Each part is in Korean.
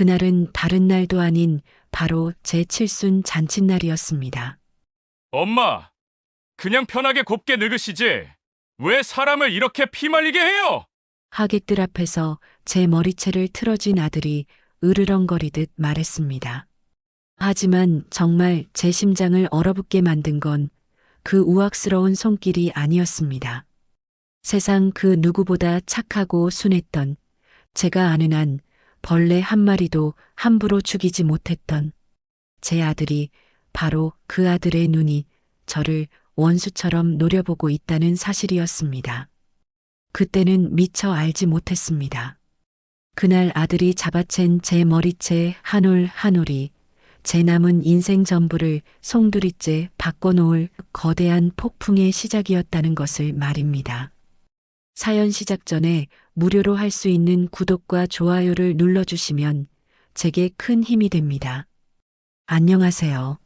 그날은 다른 날도 아닌 바로 제 칠순 잔칫날이었습니다. 엄마, 그냥 편하게 곱게 늙으시지. 왜 사람을 이렇게 피말리게 해요? 하객들 앞에서 제 머리채를 틀어쥔 아들이 으르렁거리듯 말했습니다. 하지만 정말 제 심장을 얼어붙게 만든 건 그 우악스러운 손길이 아니었습니다. 세상 그 누구보다 착하고 순했던, 제가 아는 한 벌레 한 마리도 함부로 죽이지 못했던 제 아들이, 바로 그 아들의 눈이 저를 원수처럼 노려보고 있다는 사실이었습니다. 그때는 미처 알지 못했습니다. 그날 아들이 잡아챈 제 머리채 한 올 한 올이 제 남은 인생 전부를 송두리째 바꿔놓을 거대한 폭풍의 시작이었다는 것을 말입니다. 사연 시작 전에 무료로 할 수 있는 구독과 좋아요를 눌러주시면 제게 큰 힘이 됩니다. 안녕하세요.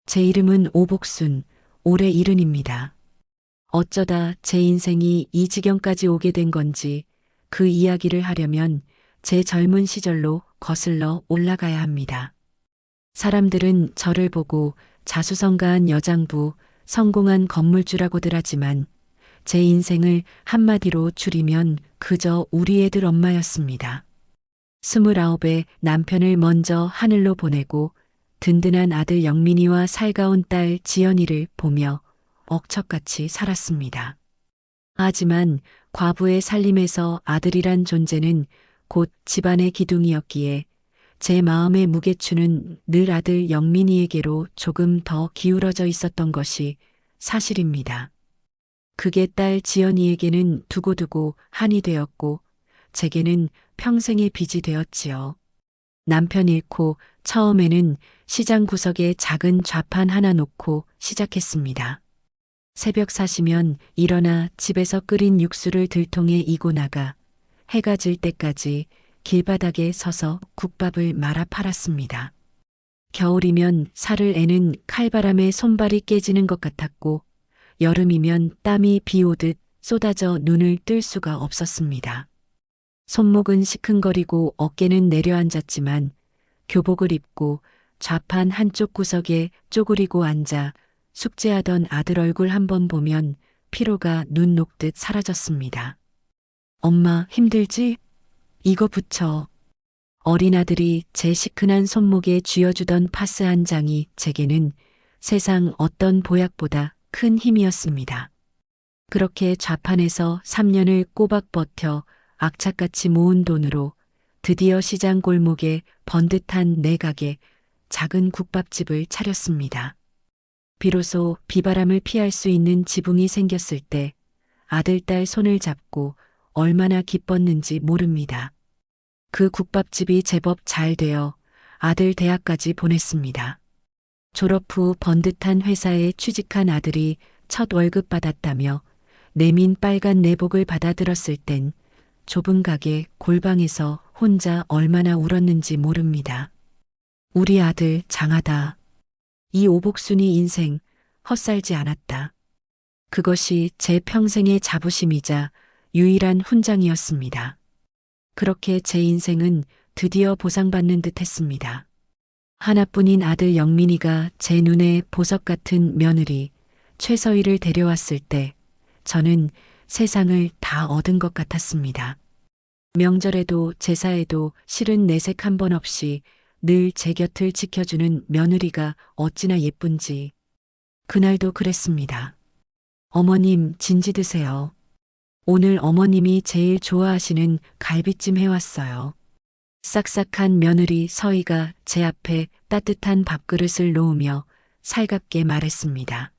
제 이름은 오복순, 올해 70입니다. 어쩌다 제 인생이 이 지경까지 오게 된 건지 그 이야기를 하려면 제 젊은 시절로 거슬러 올라가야 합니다. 사람들은 저를 보고 자수성가한 여장부, 성공한 건물주라고들 하지만 제 인생을 한마디로 줄이면 그저 우리 애들 엄마였습니다. 29에 남편을 먼저 하늘로 보내고 든든한 아들 영민이와 살가운 딸 지연이를 보며 억척같이 살았습니다. 하지만 과부의 살림에서 아들이란 존재는 곧 집안의 기둥이었기에 제 마음의 무게추는 늘 아들 영민이에게로 조금 더 기울어져 있었던 것이 사실입니다. 그게 딸 지연이에게는 두고두고 한이 되었고 제게는 평생의 빚이 되었지요. 남편 잃고 처음에는 시장 구석에 작은 좌판 하나 놓고 시작했습니다. 새벽 4시면 일어나 집에서 끓인 육수를 들통에 이고 나가 해가 질 때까지 길바닥에 서서 국밥을 말아 팔았습니다. 겨울이면 살을 애는 칼바람에 손발이 깨지는 것 같았고 여름이면 땀이 비 오듯 쏟아져 눈을 뜰 수가 없었습니다. 손목은 시큰거리고 어깨는 내려앉았지만 교복을 입고 좌판 한쪽 구석에 쪼그리고 앉아 숙제하던 아들 얼굴 한번 보면 피로가 눈 녹듯 사라졌습니다. 엄마 힘들지? 이거 붙여. 어린 아들이 제 시큰한 손목에 쥐어주던 파스 한 장이 제게는 세상 어떤 보약보다 큰 힘이었습니다. 그렇게 좌판에서 3년을 꼬박 버텨 악착같이 모은 돈으로 드디어 시장 골목에 번듯한 내 가게 작은 국밥집을 차렸습니다. 비로소 비바람을 피할 수 있는 지붕이 생겼을 때 아들, 딸 손을 잡고 얼마나 기뻤는지 모릅니다. 그 국밥집이 제법 잘 되어 아들 대학까지 보냈습니다. 졸업 후 번듯한 회사에 취직한 아들이 첫 월급 받았다며 내민 빨간 내복을 받아들었을 땐 좁은 가게 골방에서 혼자 얼마나 울었는지 모릅니다. 우리 아들 장하다. 이 오복순이 인생 헛살지 않았다. 그것이 제 평생의 자부심이자 유일한 훈장이었습니다. 그렇게 제 인생은 드디어 보상받는 듯 했습니다. 하나뿐인 아들 영민이가 제 눈에 보석 같은 며느리 최서희를 데려왔을 때 저는 세상을 다 얻은 것 같았습니다. 명절에도 제사에도 실은 내색 한 번 없이 늘 제 곁을 지켜주는 며느리가 어찌나 예쁜지 그날도 그랬습니다. 어머님 진지 드세요. 오늘 어머님이 제일 좋아하시는 갈비찜 해왔어요. 싹싹한 며느리 서희가 제 앞에 따뜻한 밥그릇을 놓으며 살갑게 말했습니다.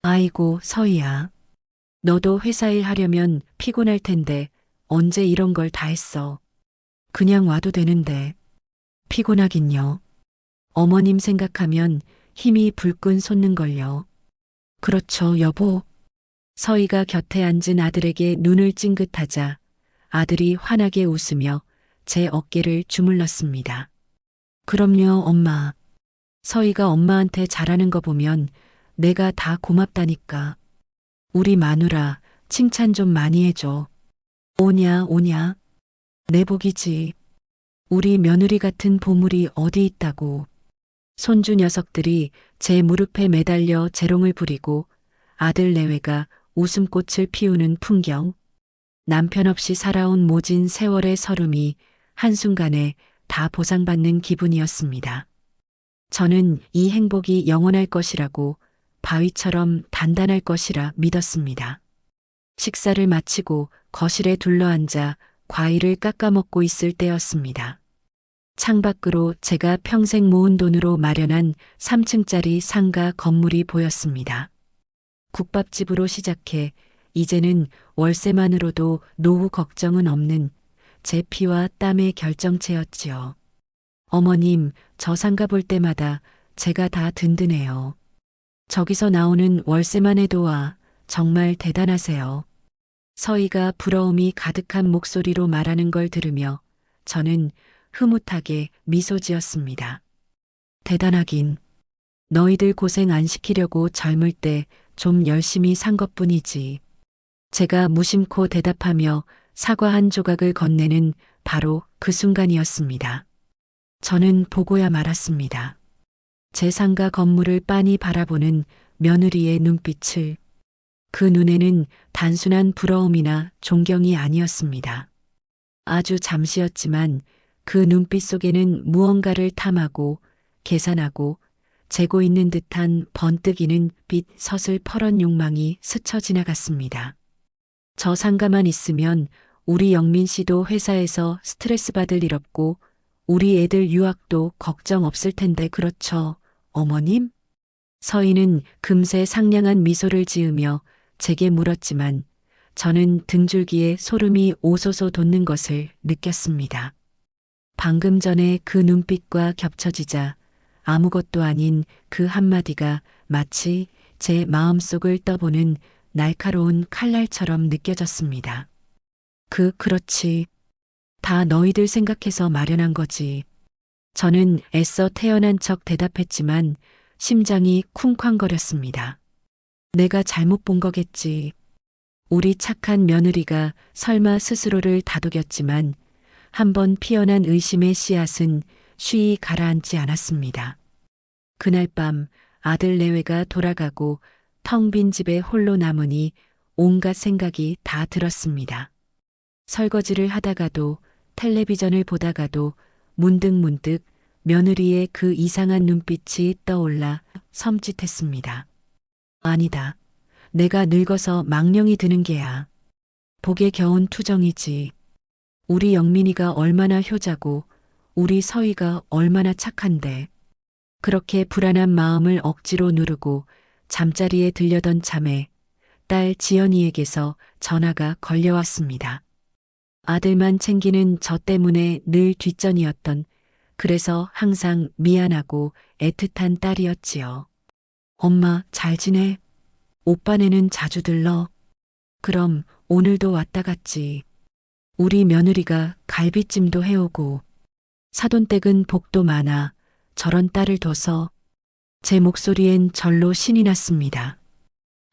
아이고 서희야. 너도 회사 일 하려면 피곤할 텐데 언제 이런 걸 다 했어. 그냥 와도 되는데. 피곤하긴요. 어머님 생각하면 힘이 불끈 솟는걸요. 그렇죠 여보. 서희가 곁에 앉은 아들에게 눈을 찡긋하자 아들이 환하게 웃으며 제 어깨를 주물렀습니다. 그럼요 엄마. 서희가 엄마한테 잘하는 거 보면 내가 다 고맙다니까. 우리 마누라 칭찬 좀 많이 해줘. 오냐 오냐. 내 복이지. 우리 며느리 같은 보물이 어디 있다고. 손주 녀석들이 제 무릎에 매달려 재롱을 부리고 아들 내외가 웃음꽃을 피우는 풍경. 남편 없이 살아온 모진 세월의 서름이 한순간에 다 보상받는 기분이었습니다. 저는 이 행복이 영원할 것이라고 바위처럼 단단할 것이라 믿었습니다. 식사를 마치고 거실에 둘러앉아 과일을 깎아먹고 있을 때였습니다. 창밖으로 제가 평생 모은 돈으로 마련한 3층짜리 상가 건물이 보였습니다. 국밥집으로 시작해 이제는 월세만으로도 노후 걱정은 없는 제 피와 땀의 결정체였지요. 어머님, 저 상가 볼 때마다 제가 다 든든해요. 저기서 나오는 월세만 해도 와, 정말 대단하세요. 서희가 부러움이 가득한 목소리로 말하는 걸 들으며 저는 흐뭇하게 미소 지었습니다. 대단하긴. 너희들 고생 안 시키려고 젊을 때 좀 열심히 산 것뿐이지. 제가 무심코 대답하며 사과 한 조각을 건네는 바로 그 순간이었습니다. 저는 보고야 말았습니다. 제 상가 건물을 빤히 바라보는 며느리의 눈빛을. 그 눈에는 단순한 부러움이나 존경이 아니었습니다. 아주 잠시였지만 그 눈빛 속에는 무언가를 탐하고 계산하고 재고 있는 듯한 번뜩이는 빛 서슬 퍼런 욕망이 스쳐 지나갔습니다. 저 상가만 있으면 우리 영민 씨도 회사에서 스트레스 받을 일 없고 우리 애들 유학도 걱정 없을 텐데 그렇죠, 어머님? 서희는 금세 상냥한 미소를 지으며 제게 물었지만 저는 등줄기에 소름이 오소소 돋는 것을 느꼈습니다. 방금 전에 그 눈빛과 겹쳐지자 아무것도 아닌 그 한마디가 마치 제 마음속을 떠보는 날카로운 칼날처럼 느껴졌습니다. 그렇지. 다 너희들 생각해서 마련한 거지. 저는 애써 태어난 척 대답했지만 심장이 쿵쾅거렸습니다. 내가 잘못 본 거겠지. 우리 착한 며느리가 설마 스스로를 다독였지만 한번 피어난 의심의 씨앗은 쉬이 가라앉지 않았습니다. 그날 밤 아들 내외가 돌아가고 텅 빈 집에 홀로 남으니 온갖 생각이 다 들었습니다. 설거지를 하다가도 텔레비전을 보다가도 문득문득 며느리의 그 이상한 눈빛이 떠올라 섬찟했습니다. 아니다. 내가 늙어서 망령이 드는 게야. 복에 겨운 투정이지. 우리 영민이가 얼마나 효자고 우리 서희가 얼마나 착한데. 그렇게 불안한 마음을 억지로 누르고 잠자리에 들려던 참에 딸 지연이에게서 전화가 걸려왔습니다. 아들만 챙기는 저 때문에 늘 뒷전이었던, 그래서 항상 미안하고 애틋한 딸이었지요. 엄마 잘 지내? 오빠네는 자주 들러? 그럼 오늘도 왔다 갔지. 우리 며느리가 갈비찜도 해오고 사돈댁은 복도 많아 저런 딸을 둬서. 제 목소리엔 절로 신이 났습니다.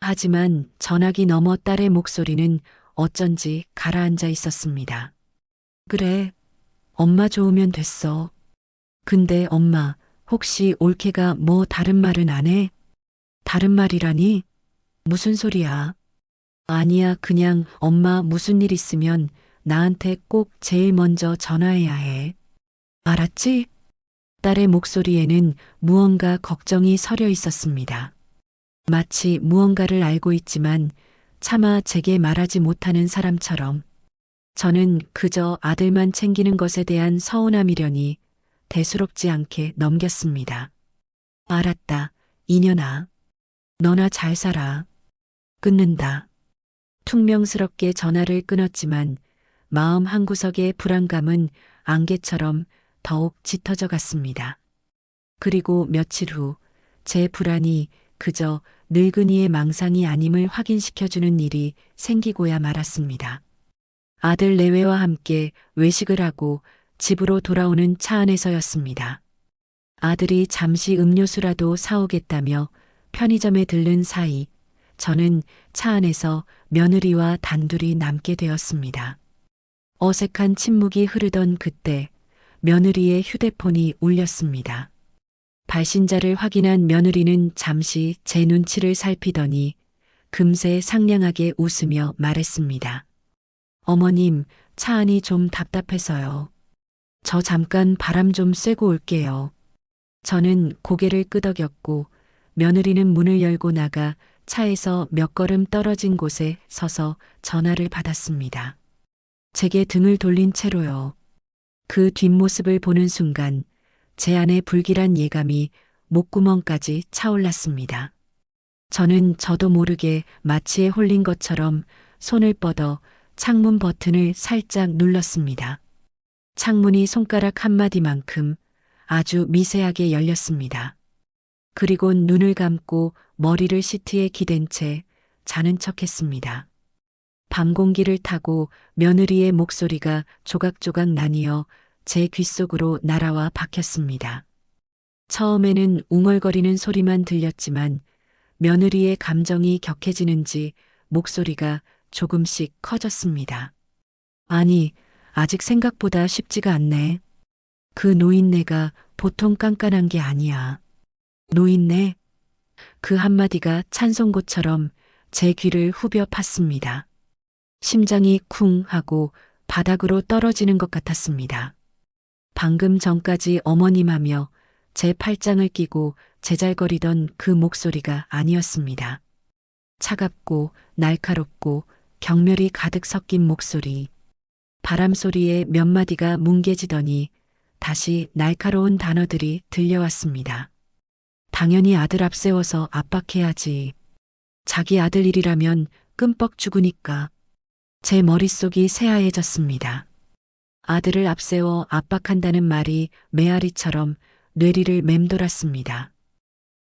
하지만 전화기 너머 딸의 목소리는 어쩐지 가라앉아 있었습니다. 그래, 엄마 좋으면 됐어. 근데 엄마, 혹시 올케가 뭐 다른 말은 안 해? 다른 말이라니? 무슨 소리야? 아니야, 그냥 엄마 무슨 일 있으면 나한테 꼭 제일 먼저 전화해야 해. 알았지? 딸의 목소리에는 무언가 걱정이 서려 있었습니다. 마치 무언가를 알고 있지만 차마 제게 말하지 못하는 사람처럼. 저는 그저 아들만 챙기는 것에 대한 서운함이려니 대수롭지 않게 넘겼습니다. 알았다, 이년아. 너나 잘 살아. 끊는다. 퉁명스럽게 전화를 끊었지만 마음 한구석의 불안감은 안개처럼 더욱 짙어져 갔습니다. 그리고 며칠 후 제 불안이 그저 늙은이의 망상이 아님을 확인시켜주는 일이 생기고야 말았습니다. 아들 내외와 함께 외식을 하고 집으로 돌아오는 차 안에서였습니다. 아들이 잠시 음료수라도 사오겠다며 편의점에 들른 사이 저는 차 안에서 며느리와 단둘이 남게 되었습니다. 어색한 침묵이 흐르던 그때 며느리의 휴대폰이 울렸습니다. 발신자를 확인한 며느리는 잠시 제 눈치를 살피더니 금세 상냥하게 웃으며 말했습니다. 어머님, 차 안이 좀 답답해서요. 저 잠깐 바람 좀 쐬고 올게요. 저는 고개를 끄덕였고 며느리는 문을 열고 나가 차에서 몇 걸음 떨어진 곳에 서서 전화를 받았습니다. 제게 등을 돌린 채로요. 그 뒷모습을 보는 순간 제 안에 불길한 예감이 목구멍까지 차올랐습니다. 저도 모르게 마취에 홀린 것처럼 손을 뻗어 창문 버튼을 살짝 눌렀습니다. 창문이 손가락 한마디만큼 아주 미세하게 열렸습니다. 그리곤 눈을 감고 머리를 시트에 기댄 채 자는 척했습니다. 밤 공기를 타고 며느리의 목소리가 조각조각 나뉘어 제 귓속으로 날아와 박혔습니다. 처음에는 웅얼거리는 소리만 들렸지만 며느리의 감정이 격해지는지 목소리가 조금씩 커졌습니다. 아니, 아직 생각보다 쉽지가 않네. 그 노인네가 보통 깐깐한 게 아니야. 노인네? 그 한마디가 찬송고처럼 제 귀를 후벼 팠습니다. 심장이 쿵 하고 바닥으로 떨어지는 것 같았습니다. 방금 전까지 어머님 하며 제 팔짱을 끼고 제잘거리던 그 목소리가 아니었습니다. 차갑고 날카롭고 경멸이 가득 섞인 목소리. 바람 소리에 몇 마디가 뭉개지더니 다시 날카로운 단어들이 들려왔습니다. 당연히 아들 앞세워서 압박해야지. 자기 아들 일이라면 끔뻑 죽으니까. 제 머릿속이 새하얘졌습니다. 아들을 앞세워 압박한다는 말이 메아리처럼 뇌리를 맴돌았습니다.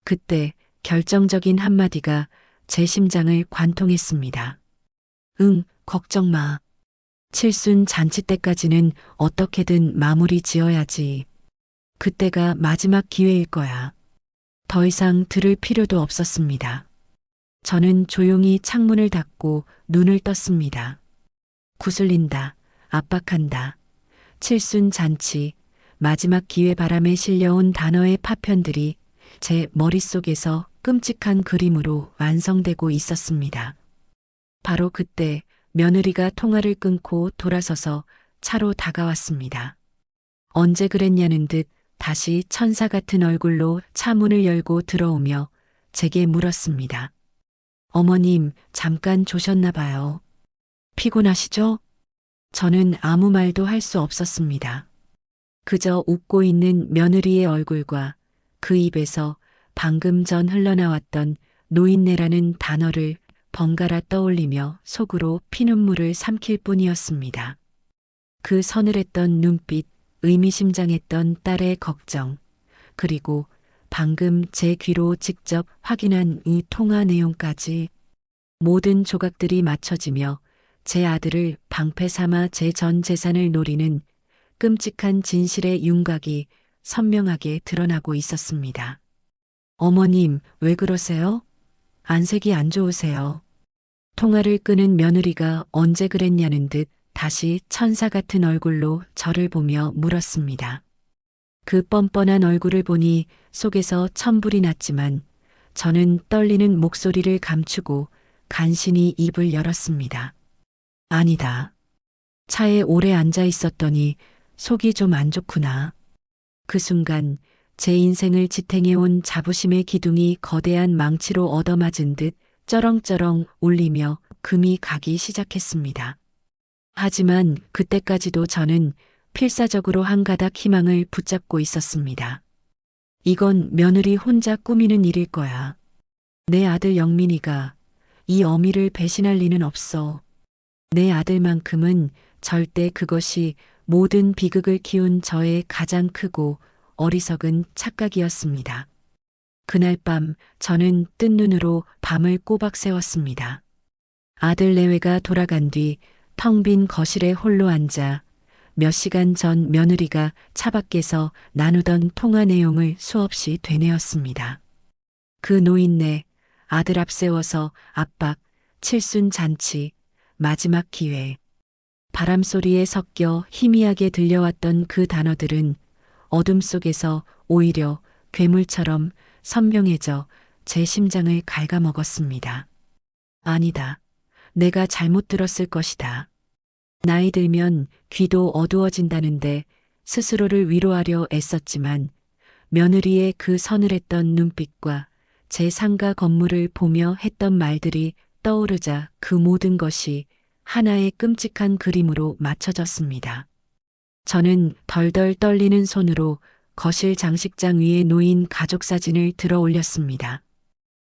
그때 결정적인 한마디가 제 심장을 관통했습니다. 응, 걱정 마. 칠순 잔치 때까지는 어떻게든 마무리 지어야지. 그때가 마지막 기회일 거야. 더 이상 들을 필요도 없었습니다. 저는 조용히 창문을 닫고 눈을 떴습니다. 구슬린다, 압박한다, 칠순 잔치, 마지막 기회 바람에 실려온 단어의 파편들이 제 머릿속에서 끔찍한 그림으로 완성되고 있었습니다. 바로 그때 며느리가 통화를 끊고 돌아서서 차로 다가왔습니다. 언제 그랬냐는 듯 다시 천사 같은 얼굴로 차 문을 열고 들어오며 제게 물었습니다. 어머님, 잠깐 조셨나 봐요. 피곤하시죠? 저는 아무 말도 할 수 없었습니다. 그저 웃고 있는 며느리의 얼굴과 그 입에서 방금 전 흘러나왔던 노인네라는 단어를 번갈아 떠올리며 속으로 피눈물을 삼킬 뿐이었습니다. 그 서늘했던 눈빛, 의미심장했던 딸의 걱정, 그리고 방금 제 귀로 직접 확인한 이 통화 내용까지 모든 조각들이 맞춰지며 제 아들을 방패 삼아 제 전 재산을 노리는 끔찍한 진실의 윤곽이 선명하게 드러나고 있었습니다. 어머님, 왜 그러세요? 안색이 안 좋으세요. 통화를 끄는 며느리가 언제 그랬냐는 듯 다시 천사 같은 얼굴로 저를 보며 물었습니다. 그 뻔뻔한 얼굴을 보니 속에서 천불이 났지만 저는 떨리는 목소리를 감추고 간신히 입을 열었습니다. 아니다. 차에 오래 앉아 있었더니 속이 좀 안 좋구나. 그 순간 제 인생을 지탱해온 자부심의 기둥이 거대한 망치로 얻어맞은 듯 쩌렁쩌렁 울리며 금이 가기 시작했습니다. 하지만 그때까지도 저는 필사적으로 한 가닥 희망을 붙잡고 있었습니다. 이건 며느리 혼자 꾸미는 일일 거야. 내 아들 영민이가 이 어미를 배신할 리는 없어. 내 아들만큼은 절대 그것이 모든 비극을 키운 저의 가장 크고 어리석은 착각이었습니다. 그날 밤 저는 뜬 눈으로 밤을 꼬박 새웠습니다. 아들 내외가 돌아간 뒤 텅 빈 거실에 홀로 앉아 몇 시간 전 며느리가 차 밖에서 나누던 통화 내용을 수없이 되뇌었습니다. 그 노인네, 아들 앞세워서 압박, 칠순 잔치, 마지막 기회. 바람 소리에 섞여 희미하게 들려왔던 그 단어들은 어둠 속에서 오히려 괴물처럼 선명해져 제 심장을 갉아먹었습니다. 아니다. 내가 잘못 들었을 것이다. 나이 들면 귀도 어두워진다는데 스스로를 위로하려 애썼지만 며느리의 그 서늘했던 눈빛과 제 상가 건물을 보며 했던 말들이 떠오르자 그 모든 것이 하나의 끔찍한 그림으로 맞춰졌습니다. 저는 덜덜 떨리는 손으로 거실 장식장 위에 놓인 가족 사진을 들어 올렸습니다.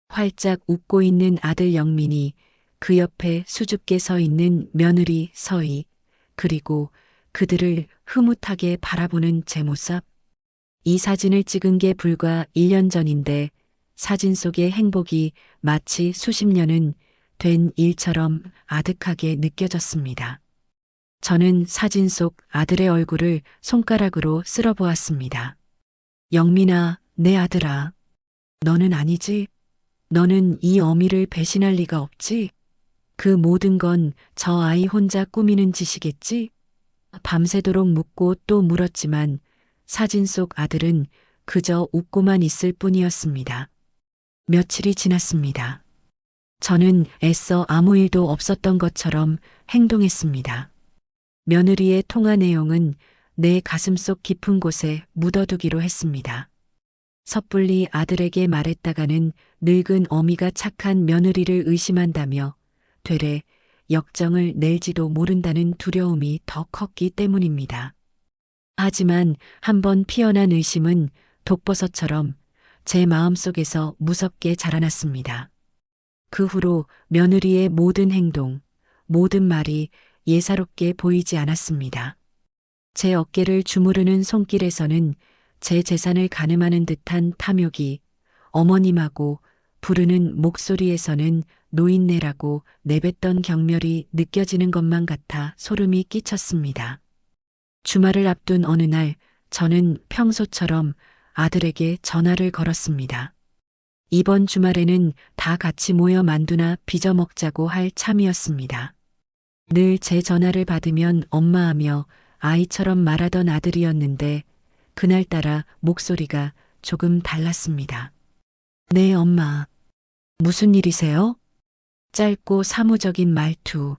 활짝 웃고 있는 아들 영민이, 그 옆에 수줍게 서 있는 며느리 서희, 그리고 그들을 흐뭇하게 바라보는 제 모습. 이 사진을 찍은 게 불과 1년 전인데 사진 속의 행복이 마치 수십 년은 된 일처럼 아득하게 느껴졌습니다. 저는 사진 속 아들의 얼굴을 손가락으로 쓸어보았습니다. 영민아, 내 아들아. 너는 아니지? 너는 이 어미를 배신할 리가 없지? 그 모든 건 저 아이 혼자 꾸미는 짓이겠지? 밤새도록 묻고 또 물었지만 사진 속 아들은 그저 웃고만 있을 뿐이었습니다. 며칠이 지났습니다. 저는 애써 아무 일도 없었던 것처럼 행동했습니다. 며느리의 통화 내용은 내 가슴속 깊은 곳에 묻어두기로 했습니다. 섣불리 아들에게 말했다가는 늙은 어미가 착한 며느리를 의심한다며 되레 역정을 낼지도 모른다는 두려움이 더 컸기 때문입니다. 하지만 한번 피어난 의심은 독버섯처럼 제 마음속에서 무섭게 자라났습니다. 그 후로 며느리의 모든 행동, 모든 말이 예사롭게 보이지 않았습니다. 제 어깨를 주무르는 손길에서는 제 재산을 가늠하는 듯한 탐욕이, 어머님하고 부르는 목소리에서는 노인네라고 내뱉던 경멸이 느껴지는 것만 같아 소름이 끼쳤습니다. 주말을 앞둔 어느 날 저는 평소처럼 아들에게 전화를 걸었습니다. 이번 주말에는 다 같이 모여 만두나 빚어 먹자고 할 참이었습니다. 늘 제 전화를 받으면 엄마하며 아이처럼 말하던 아들이었는데 그날따라 목소리가 조금 달랐습니다. 네, 엄마. 무슨 일이세요? 짧고 사무적인 말투.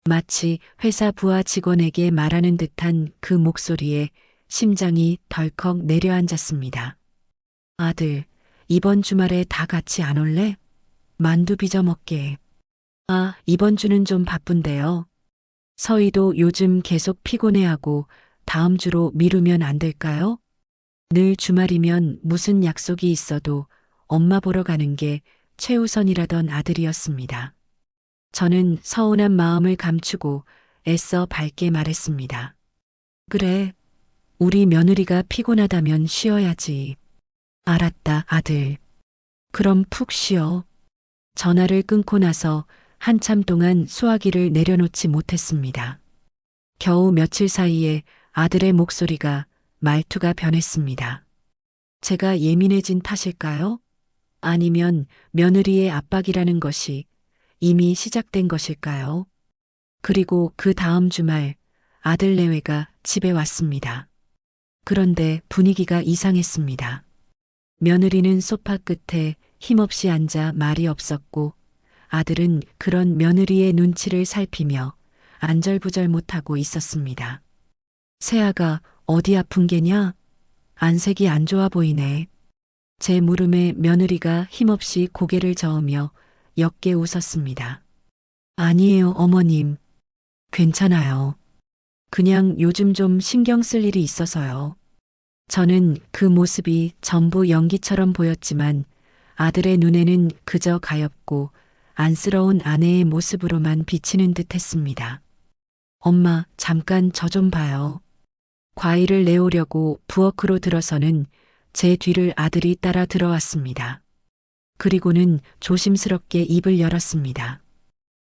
마치 회사 부하 직원에게 말하는 듯한 그 목소리에 심장이 덜컥 내려앉았습니다. 아들, 이번 주말에 다 같이 안 올래? 만두 빚어 먹게. 아, 이번 주는 좀 바쁜데요. 서희도 요즘 계속 피곤해하고 다음 주로 미루면 안 될까요? 늘 주말이면 무슨 약속이 있어도 엄마 보러 가는 게 최우선이라던 아들이었습니다. 저는 서운한 마음을 감추고 애써 밝게 말했습니다. 그래, 우리 며느리가 피곤하다면 쉬어야지. 알았다, 아들. 그럼 푹 쉬어. 전화를 끊고 나서 한참 동안 수화기를 내려놓지 못했습니다. 겨우 며칠 사이에 아들의 목소리가, 말투가 변했습니다. 제가 예민해진 탓일까요? 아니면 며느리의 압박이라는 것이 이미 시작된 것일까요? 그리고 그 다음 주말 아들 내외가 집에 왔습니다. 그런데 분위기가 이상했습니다. 며느리는 소파 끝에 힘없이 앉아 말이 없었고 아들은 그런 며느리의 눈치를 살피며 안절부절 못하고 있었습니다. 새아가 어디 아픈 게냐? 안색이 안 좋아 보이네. 제 물음에 며느리가 힘없이 고개를 저으며 옅게 웃었습니다. 아니에요, 어머님. 괜찮아요. 그냥 요즘 좀 신경 쓸 일이 있어서요. 저는 그 모습이 전부 연기처럼 보였지만 아들의 눈에는 그저 가엾고 안쓰러운 아내의 모습으로만 비치는 듯 했습니다. 엄마, 잠깐 저 좀 봐요. 과일을 내오려고 부엌으로 들어서는 제 뒤를 아들이 따라 들어왔습니다. 그리고는 조심스럽게 입을 열었습니다.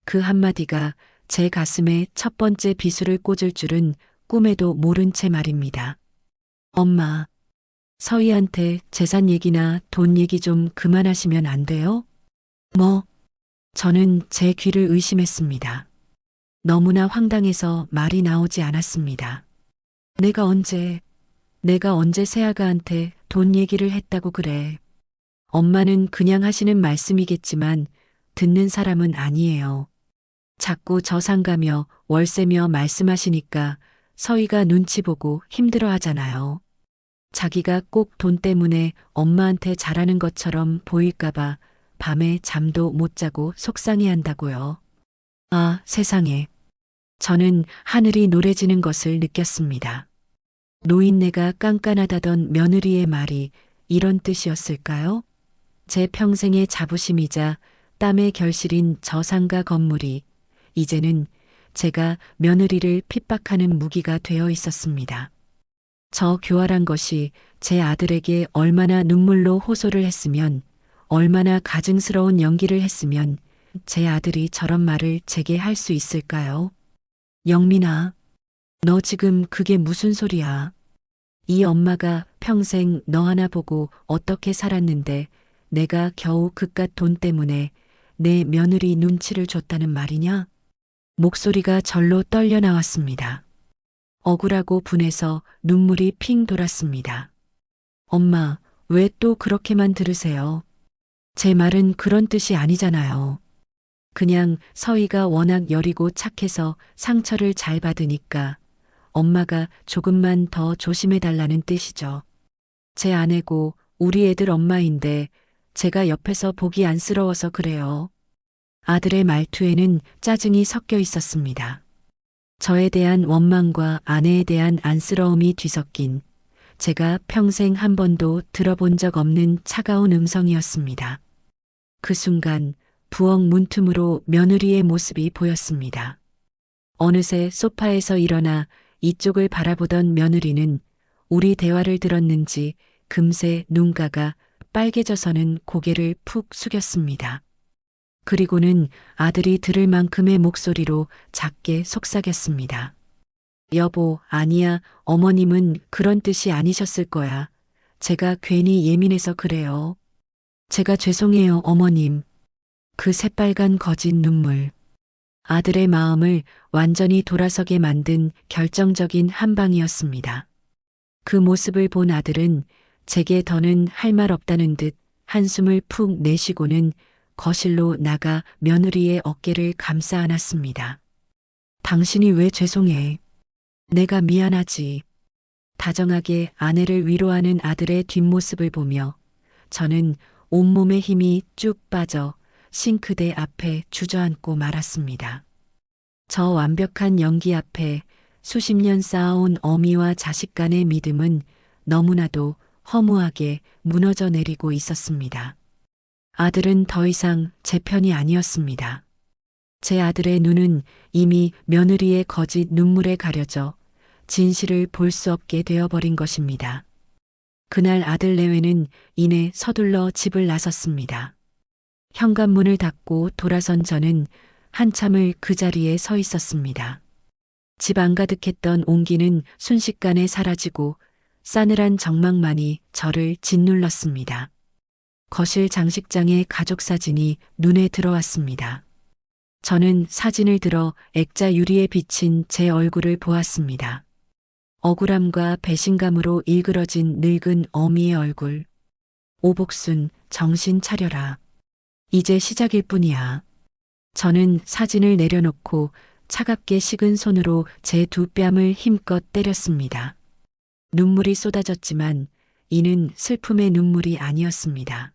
그 한마디가 제 가슴에 첫 번째 비수를 꽂을 줄은 꿈에도 모른 채 말입니다. 엄마, 서희한테 재산 얘기나 돈 얘기 좀 그만하시면 안 돼요? 뭐? 저는 제 귀를 의심했습니다. 너무나 황당해서 말이 나오지 않았습니다. 내가 언제 새아가한테 돈 얘기를 했다고 그래. 엄마는 그냥 하시는 말씀이겠지만 듣는 사람은 아니에요. 자꾸 저상가며 월세며 말씀하시니까 서희가 눈치 보고 힘들어 하잖아요. 자기가 꼭 돈 때문에 엄마한테 잘하는 것처럼 보일까봐 밤에 잠도 못 자고 속상해 한다고요. 아, 세상에. 저는 하늘이 노래지는 것을 느꼈습니다. 노인네가 깐깐하다던 며느리의 말이 이런 뜻이었을까요? 제 평생의 자부심이자 땀의 결실인 저상가 건물이 이제는 제가 며느리를 핍박하는 무기가 되어 있었습니다. 저 교활한 것이 제 아들에게 얼마나 눈물로 호소를 했으면, 얼마나 가증스러운 연기를 했으면 제 아들이 저런 말을 제게 할 수 있을까요? 영민아, 너 지금 그게 무슨 소리야? 이 엄마가 평생 너 하나 보고 어떻게 살았는데 내가 겨우 그깟 돈 때문에 내 며느리 눈치를 줬다는 말이냐? 목소리가 절로 떨려 나왔습니다. 억울하고 분해서 눈물이 핑 돌았습니다. 엄마, 왜 또 그렇게만 들으세요? 제 말은 그런 뜻이 아니잖아요. 그냥 서희가 워낙 여리고 착해서 상처를 잘 받으니까 엄마가 조금만 더 조심해달라는 뜻이죠. 제 아내고 우리 애들 엄마인데 제가 옆에서 보기 안쓰러워서 그래요. 아들의 말투에는 짜증이 섞여 있었습니다. 저에 대한 원망과 아내에 대한 안쓰러움이 뒤섞인 제가 평생 한 번도 들어본 적 없는 차가운 음성이었습니다. 그 순간 부엌 문틈으로 며느리의 모습이 보였습니다. 어느새 소파에서 일어나 이쪽을 바라보던 며느리는 우리 대화를 들었는지 금세 눈가가 빨개져서는 고개를 푹 숙였습니다. 그리고는 아들이 들을 만큼의 목소리로 작게 속삭였습니다. 여보, 아니야. 어머님은 그런 뜻이 아니셨을 거야. 제가 괜히 예민해서 그래요. 제가 죄송해요, 어머님. 그 새빨간 거짓 눈물. 아들의 마음을 완전히 돌아서게 만든 결정적인 한 방이었습니다. 그 모습을 본 아들은 제게 더는 할 말 없다는 듯 한숨을 푹 내쉬고는 거실로 나가 며느리의 어깨를 감싸 안았습니다. 당신이 왜 죄송해? 내가 미안하지. 다정하게 아내를 위로하는 아들의 뒷모습을 보며 저는 온몸의 힘이 쭉 빠져 싱크대 앞에 주저앉고 말았습니다. 저 완벽한 연기 앞에 수십 년 쌓아온 어미와 자식 간의 믿음은 너무나도 허무하게 무너져 내리고 있었습니다. 아들은 더 이상 제 편이 아니었습니다. 제 아들의 눈은 이미 며느리의 거짓 눈물에 가려져 진실을 볼 수 없게 되어버린 것입니다. 그날 아들 내외는 이내 서둘러 집을 나섰습니다. 현관문을 닫고 돌아선 저는 한참을 그 자리에 서 있었습니다. 집 안가득했던 온기는 순식간에 사라지고 싸늘한 정막만이 저를 짓눌렀습니다. 거실 장식장의 가족 사진이 눈에 들어왔습니다. 저는 사진을 들어 액자 유리에 비친 제 얼굴을 보았습니다. 억울함과 배신감으로 일그러진 늙은 어미의 얼굴. 오복순, 정신 차려라. 이제 시작일 뿐이야. 저는 사진을 내려놓고 차갑게 식은 손으로 제 두 뺨을 힘껏 때렸습니다. 눈물이 쏟아졌지만 이는 슬픔의 눈물이 아니었습니다.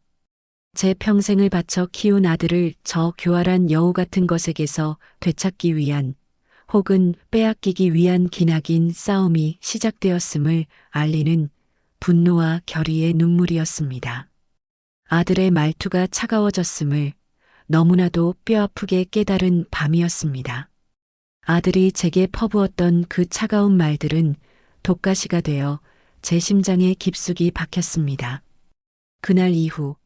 제 평생을 바쳐 키운 아들을 저 교활한 여우 같은 것에게서 되찾기 위한 혹은 빼앗기기 위한 기나긴 싸움이 시작되었음을 알리는 분노와 결의의 눈물이었습니다. 아들의 말투가 차가워졌음을 너무나도 뼈아프게 깨달은 밤이었습니다. 아들이 제게 퍼부었던 그 차가운 말들은 독가시가 되어 제 심장에 깊숙이 박혔습니다. 그날 이후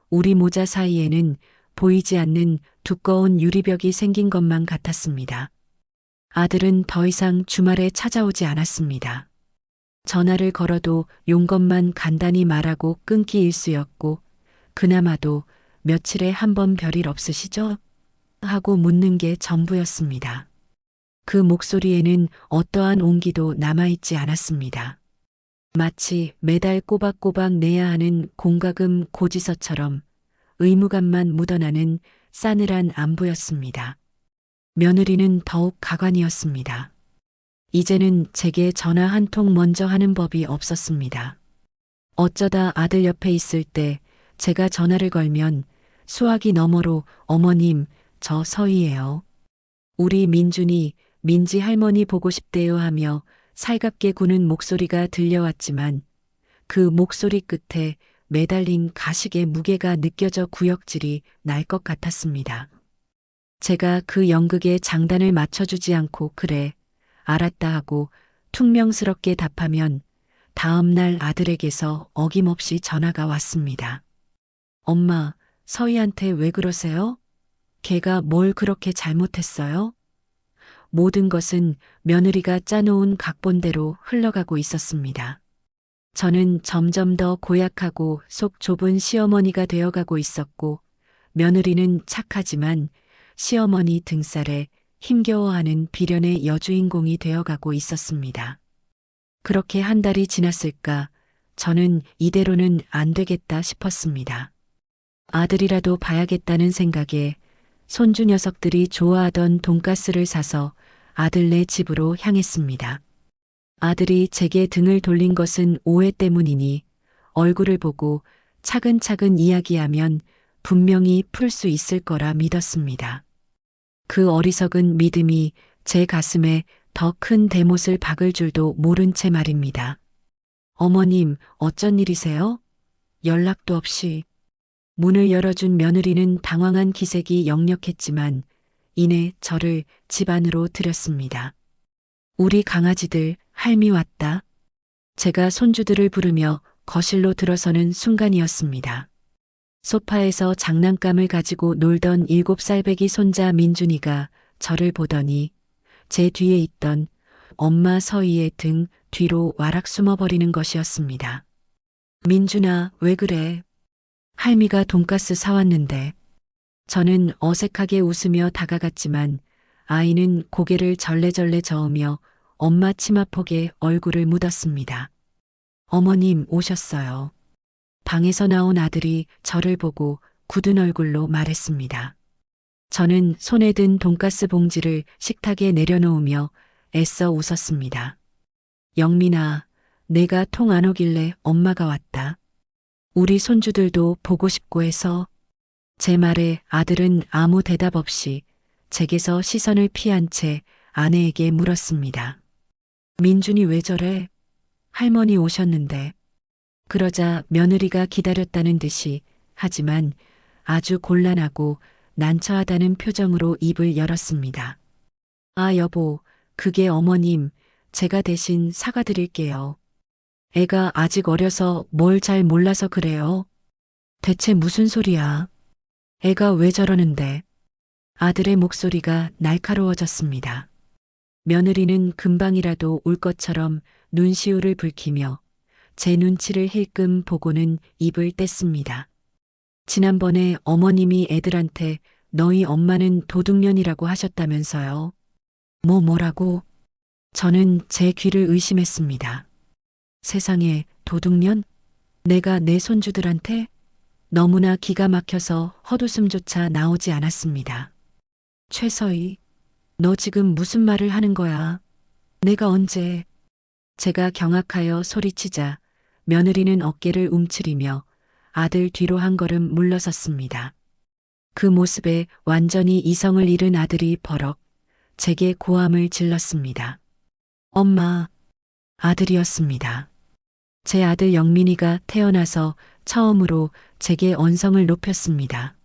우리 모자 사이에는 보이지 않는 두꺼운 유리벽이 생긴 것만 같았습니다. 아들은 더 이상 주말에 찾아오지 않았습니다. 전화를 걸어도 용건만 간단히 말하고 끊기 일쑤였고 그나마도 며칠에 한 번 별일 없으시죠? 하고 묻는 게 전부였습니다. 그 목소리에는 어떠한 온기도 남아있지 않았습니다. 마치 매달 꼬박꼬박 내야 하는 공과금 고지서처럼 의무감만 묻어나는 싸늘한 안부였습니다. 며느리는 더욱 가관이었습니다. 이제는 제게 전화 한 통 먼저 하는 법이 없었습니다. 어쩌다 아들 옆에 있을 때 제가 전화를 걸면 수화기 너머로 어머님, 저 서희예요. 우리 민준이 민지 할머니 보고 싶대요 하며 살갑게 구는 목소리가 들려왔지만 그 목소리 끝에 매달린 가식의 무게가 느껴져 구역질이 날 것 같았습니다. 제가 그 연극에 장단을 맞춰주지 않고 그래, 알았다 하고 퉁명스럽게 답하면 다음 날 아들에게서 어김없이 전화가 왔습니다. 엄마, 서희한테 왜 그러세요? 걔가 뭘 그렇게 잘못했어요? 모든 것은 며느리가 짜놓은 각본대로 흘러가고 있었습니다. 저는 점점 더 고약하고 속 좁은 시어머니가 되어가고 있었고, 며느리는 착하지만 시어머니 등살에 힘겨워하는 비련의 여주인공이 되어가고 있었습니다. 그렇게 한 달이 지났을까, 저는 이대로는 안 되겠다 싶었습니다. 아들이라도 봐야겠다는 생각에 손주 녀석들이 좋아하던 돈가스를 사서 아들네 집으로 향했습니다. 아들이 제게 등을 돌린 것은 오해 때문이니 얼굴을 보고 차근차근 이야기하면 분명히 풀 수 있을 거라 믿었습니다. 그 어리석은 믿음이 제 가슴에 더 큰 대못을 박을 줄도 모른 채 말입니다. 어머님, 어쩐 일이세요? 연락도 없이. 문을 열어준 며느리는 당황한 기색이 역력했지만 이내 저를 집 안으로 들였습니다. 우리 강아지들 할미 왔다. 제가 손주들을 부르며 거실로 들어서는 순간이었습니다. 소파에서 장난감을 가지고 놀던 7살배기 손자 민준이가 저를 보더니 제 뒤에 있던 엄마 서희의 등 뒤로 와락 숨어버리는 것이었습니다. 민준아, 왜 그래? 할미가 돈가스 사왔는데. 저는 어색하게 웃으며 다가갔지만 아이는 고개를 절레절레 저으며 엄마 치마폭에 얼굴을 묻었습니다. 어머님 오셨어요. 방에서 나온 아들이 저를 보고 굳은 얼굴로 말했습니다. 저는 손에 든 돈가스 봉지를 식탁에 내려놓으며 애써 웃었습니다. 영민아, 내가 통 안 오길래 엄마가 왔다. 우리 손주들도 보고 싶고 해서. 제 말에 아들은 아무 대답 없이 제게서 시선을 피한 채 아내에게 물었습니다. 민준이 왜 저래? 할머니 오셨는데. 그러자 며느리가 기다렸다는 듯이 하지만 아주 곤란하고 난처하다는 표정으로 입을 열었습니다. 아, 여보, 그게 어머님, 제가 대신 사과드릴게요. 애가 아직 어려서 뭘 잘 몰라서 그래요. 대체 무슨 소리야? 애가 왜 저러는데? 아들의 목소리가 날카로워졌습니다. 며느리는 금방이라도 울 것처럼 눈시울을 붉히며 제 눈치를 힐끔 보고는 입을 뗐습니다. 지난번에 어머님이 애들한테 너희 엄마는 도둑년이라고 하셨다면서요. 뭐라고? 저는 제 귀를 의심했습니다. 세상에, 도둑년? 내가 내 손주들한테? 너무나 기가 막혀서 헛웃음조차 나오지 않았습니다. 최서희, 너 지금 무슨 말을 하는 거야? 내가 언제? 제가 경악하여 소리치자 며느리는 어깨를 움츠리며 아들 뒤로 한 걸음 물러섰습니다. 그 모습에 완전히 이성을 잃은 아들이 버럭 제게 고함을 질렀습니다. 엄마, 아들이었습니다. 제 아들 영민이가 태어나서 처음으로 제게 언성을 높였습니다.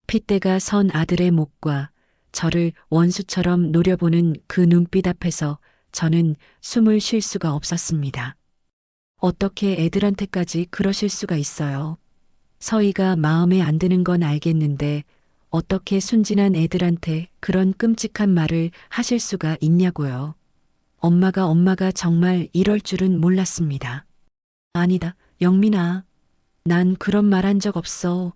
핏대가 선 아들의 목과 저를 원수처럼 노려보는 그 눈빛 앞에서 저는 숨을 쉴 수가 없었습니다. 어떻게 애들한테까지 그러실 수가 있어요? 서희가 마음에 안 드는 건 알겠는데 어떻게 순진한 애들한테 그런 끔찍한 말을 하실 수가 있냐고요. 엄마가 정말 이럴 줄은 몰랐습니다. 아니다, 영민아. 난 그런 말 한 적 없어.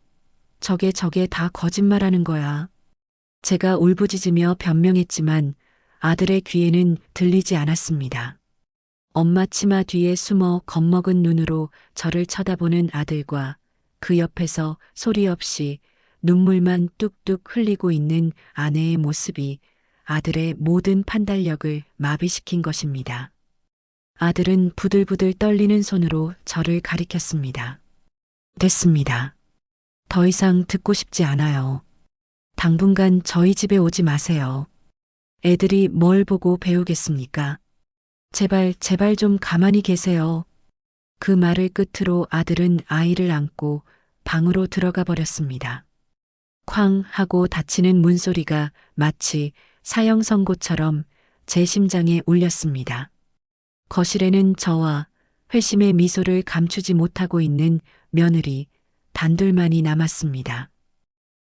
저게 다 거짓말하는 거야. 제가 울부짖으며 변명했지만 아들의 귀에는 들리지 않았습니다. 엄마 치마 뒤에 숨어 겁먹은 눈으로 저를 쳐다보는 아들과 그 옆에서 소리 없이 눈물만 뚝뚝 흘리고 있는 아내의 모습이 아들의 모든 판단력을 마비시킨 것입니다. 아들은 부들부들 떨리는 손으로 저를 가리켰습니다. 됐습니다. 더 이상 듣고 싶지 않아요. 당분간 저희 집에 오지 마세요. 애들이 뭘 보고 배우겠습니까? 제발, 제발 좀 가만히 계세요. 그 말을 끝으로 아들은 아이를 안고 방으로 들어가 버렸습니다. 쾅 하고 닫히는 문소리가 마치 사형 선고처럼 제 심장에 울렸습니다. 거실에는 저와 회심의 미소를 감추지 못하고 있는 며느리 단둘만이 남았습니다.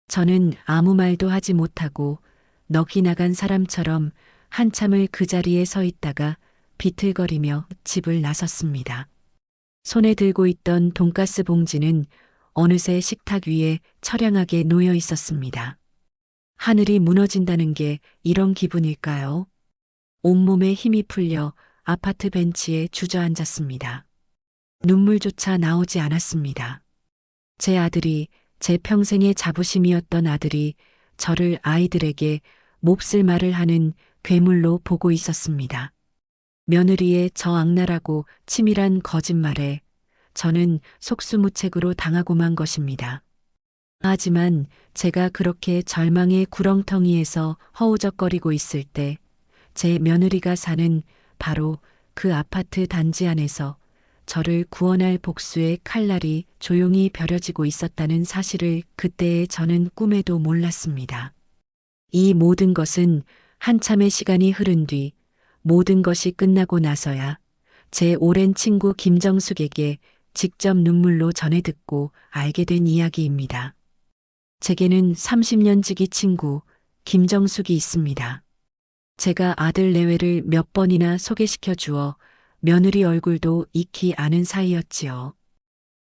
저는 아무 말도 하지 못하고 넋이 나간 사람처럼 한참을 그 자리에 서 있다가 비틀거리며 집을 나섰습니다. 손에 들고 있던 돈가스 봉지는 어느새 식탁 위에 처량하게 놓여 있었습니다. 하늘이 무너진다는 게 이런 기분일까요? 온몸에 힘이 풀려 아파트 벤치에 주저앉았습니다. 눈물조차 나오지 않았습니다. 제 아들이, 제 평생의 자부심이었던 아들이 저를 아이들에게 몹쓸 말을 하는 괴물로 보고 있었습니다. 며느리의 저 악랄하고 치밀한 거짓말에 저는 속수무책으로 당하고만 것입니다. 하지만 제가 그렇게 절망의 구렁텅이에서 허우적거리고 있을 때 제 며느리가 사는 바로 그 아파트 단지 안에서 저를 구원할 복수의 칼날이 조용히 벼려지고 있었다는 사실을 그때의 저는 꿈에도 몰랐습니다. 이 모든 것은 한참의 시간이 흐른 뒤 모든 것이 끝나고 나서야 제 오랜 친구 김정숙에게 직접 눈물로 전해 듣고 알게 된 이야기입니다. 제게는 30년 지기 친구 김정숙이 있습니다. 제가 아들 내외를 몇 번이나 소개시켜 주어 며느리 얼굴도 익히 아는 사이였지요.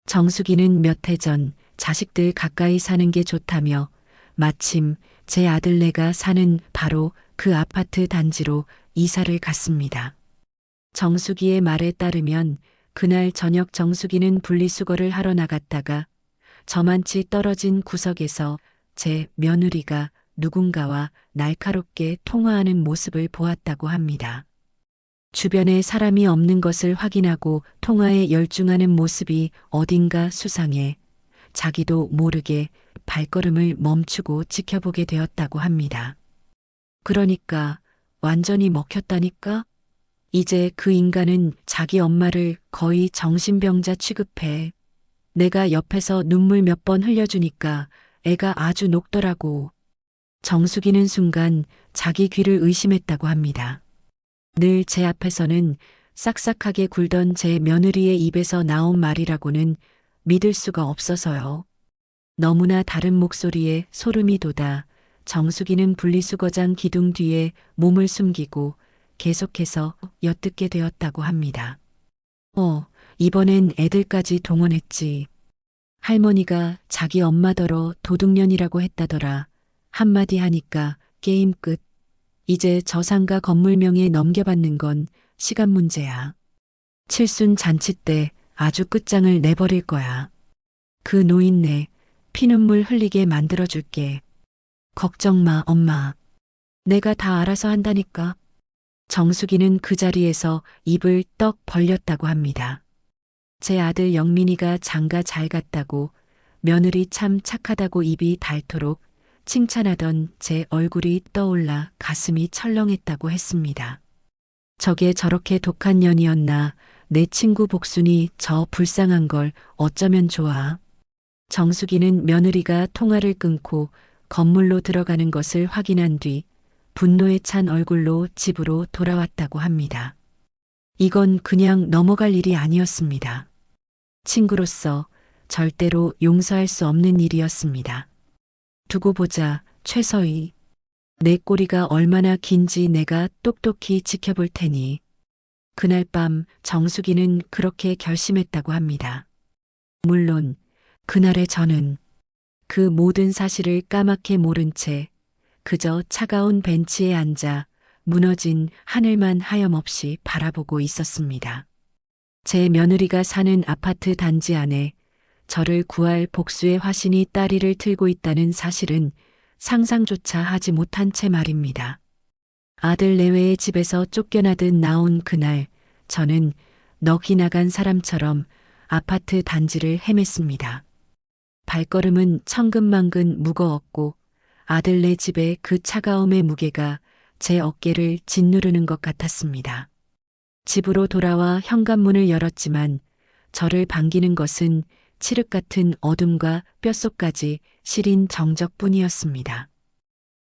정숙이는 몇 해 전 자식들 가까이 사는 게 좋다며 마침 제 아들네가 사는 바로 그 아파트 단지로 이사를 갔습니다. 정숙이의 말에 따르면 그날 저녁 정숙이는 분리수거를 하러 나갔다가 저만치 떨어진 구석에서 제 며느리가 누군가와 날카롭게 통화하는 모습을 보았다고 합니다. 주변에 사람이 없는 것을 확인하고 통화에 열중하는 모습이 어딘가 수상해 자기도 모르게 발걸음을 멈추고 지켜보게 되었다고 합니다. 그러니까 완전히 먹혔다니까? 이제 그 인간은 자기 엄마를 거의 정신병자 취급해. 내가 옆에서 눈물 몇 번 흘려주니까 애가 아주 녹더라고. 정숙이는 순간 자기 귀를 의심했다고 합니다. 늘 제 앞에서는 싹싹하게 굴던 제 며느리의 입에서 나온 말이라고는 믿을 수가 없어서요. 너무나 다른 목소리에 소름이 돋아 정숙이는 분리수거장 기둥 뒤에 몸을 숨기고 계속해서 엿듣게 되었다고 합니다. 이번엔 애들까지 동원했지. 할머니가 자기 엄마더러 도둑년이라고 했다더라. 한마디 하니까 게임 끝. 이제 저 상가 건물명에 넘겨받는 건 시간 문제야. 칠순 잔치 때 아주 끝장을 내버릴 거야. 그 노인네 피눈물 흘리게 만들어줄게. 걱정 마, 엄마. 내가 다 알아서 한다니까. 정숙이는 그 자리에서 입을 떡 벌렸다고 합니다. 제 아들 영민이가 장가 잘 갔다고 며느리 참 착하다고 입이 닳도록 칭찬하던 제 얼굴이 떠올라 가슴이 철렁했다고 했습니다. 저게 저렇게 독한 년이었나. 내 친구 복순이 저 불쌍한 걸 어쩌면 좋아. 정숙이는 며느리가 통화를 끊고 건물로 들어가는 것을 확인한 뒤 분노에 찬 얼굴로 집으로 돌아왔다고 합니다. 이건 그냥 넘어갈 일이 아니었습니다. 친구로서 절대로 용서할 수 없는 일이었습니다. 두고 보자, 최서희. 내 꼬리가 얼마나 긴지 내가 똑똑히 지켜볼 테니. 그날 밤 정숙이는 그렇게 결심했다고 합니다. 물론 그날의 저는 그 모든 사실을 까맣게 모른 채 그저 차가운 벤치에 앉아 무너진 하늘만 하염없이 바라보고 있었습니다. 제 며느리가 사는 아파트 단지 안에 저를 구할 복수의 화신이 따리를 틀고 있다는 사실은 상상조차 하지 못한 채 말입니다. 아들 내외의 집에서 쫓겨나듯 나온 그날, 저는 넋이 나간 사람처럼 아파트 단지를 헤맸습니다. 발걸음은 천근만근 무거웠고 아들네 집의 그 차가움의 무게가 제 어깨를 짓누르는 것 같았습니다. 집으로 돌아와 현관문을 열었지만 저를 반기는 것은 칠흑 같은 어둠과 뼛속까지 시린 정적뿐이었습니다.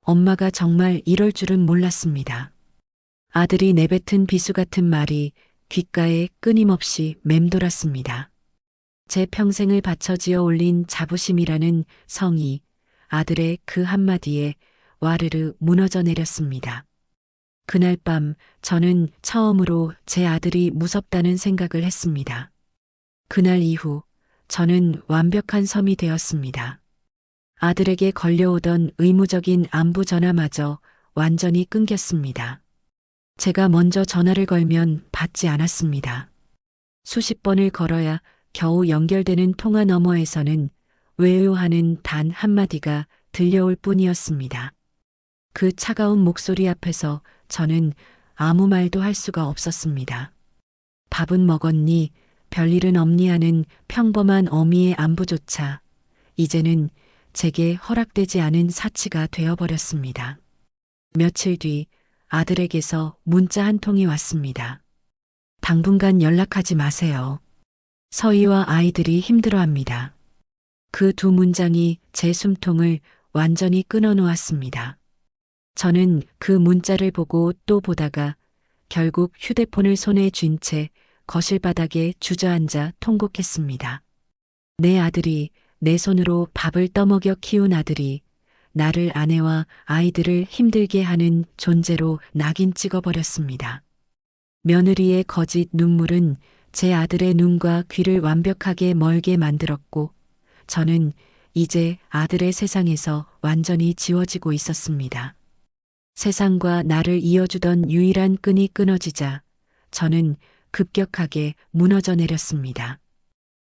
엄마가 정말 이럴 줄은 몰랐습니다. 아들이 내뱉은 비수 같은 말이 귓가에 끊임없이 맴돌았습니다. 제 평생을 바쳐 지어 올린 자부심이라는 성이 아들의 그 한마디에 와르르 무너져 내렸습니다. 그날 밤 저는 처음으로 제 아들이 무섭다는 생각을 했습니다. 그날 이후 저는 완벽한 섬이 되었습니다. 아들에게 걸려오던 의무적인 안부 전화마저 완전히 끊겼습니다. 제가 먼저 전화를 걸면 받지 않았습니다. 수십 번을 걸어야 겨우 연결되는 통화 너머에서는 왜요 하는 단 한마디가 들려올 뿐이었습니다. 그 차가운 목소리 앞에서 저는 아무 말도 할 수가 없었습니다. 밥은 먹었니? 별일은 없니? 하는 평범한 어미의 안부조차 이제는 제게 허락되지 않은 사치가 되어버렸습니다. 며칠 뒤 아들에게서 문자 한 통이 왔습니다. 당분간 연락하지 마세요. 서희와 아이들이 힘들어합니다. 그 두 문장이 제 숨통을 완전히 끊어놓았습니다. 저는 그 문자를 보고 또 보다가 결국 휴대폰을 손에 쥔 채 거실 바닥에 주저앉아 통곡했습니다. 내 아들이, 내 손으로 밥을 떠먹여 키운 아들이 나를, 아내와 아이들을 힘들게 하는 존재로 낙인 찍어버렸습니다. 며느리의 거짓 눈물은 제 아들의 눈과 귀를 완벽하게 멀게 만들었고 저는 이제 아들의 세상에서 완전히 지워지고 있었습니다. 세상과 나를 이어주던 유일한 끈이 끊어지자 저는 급격하게 무너져 내렸습니다.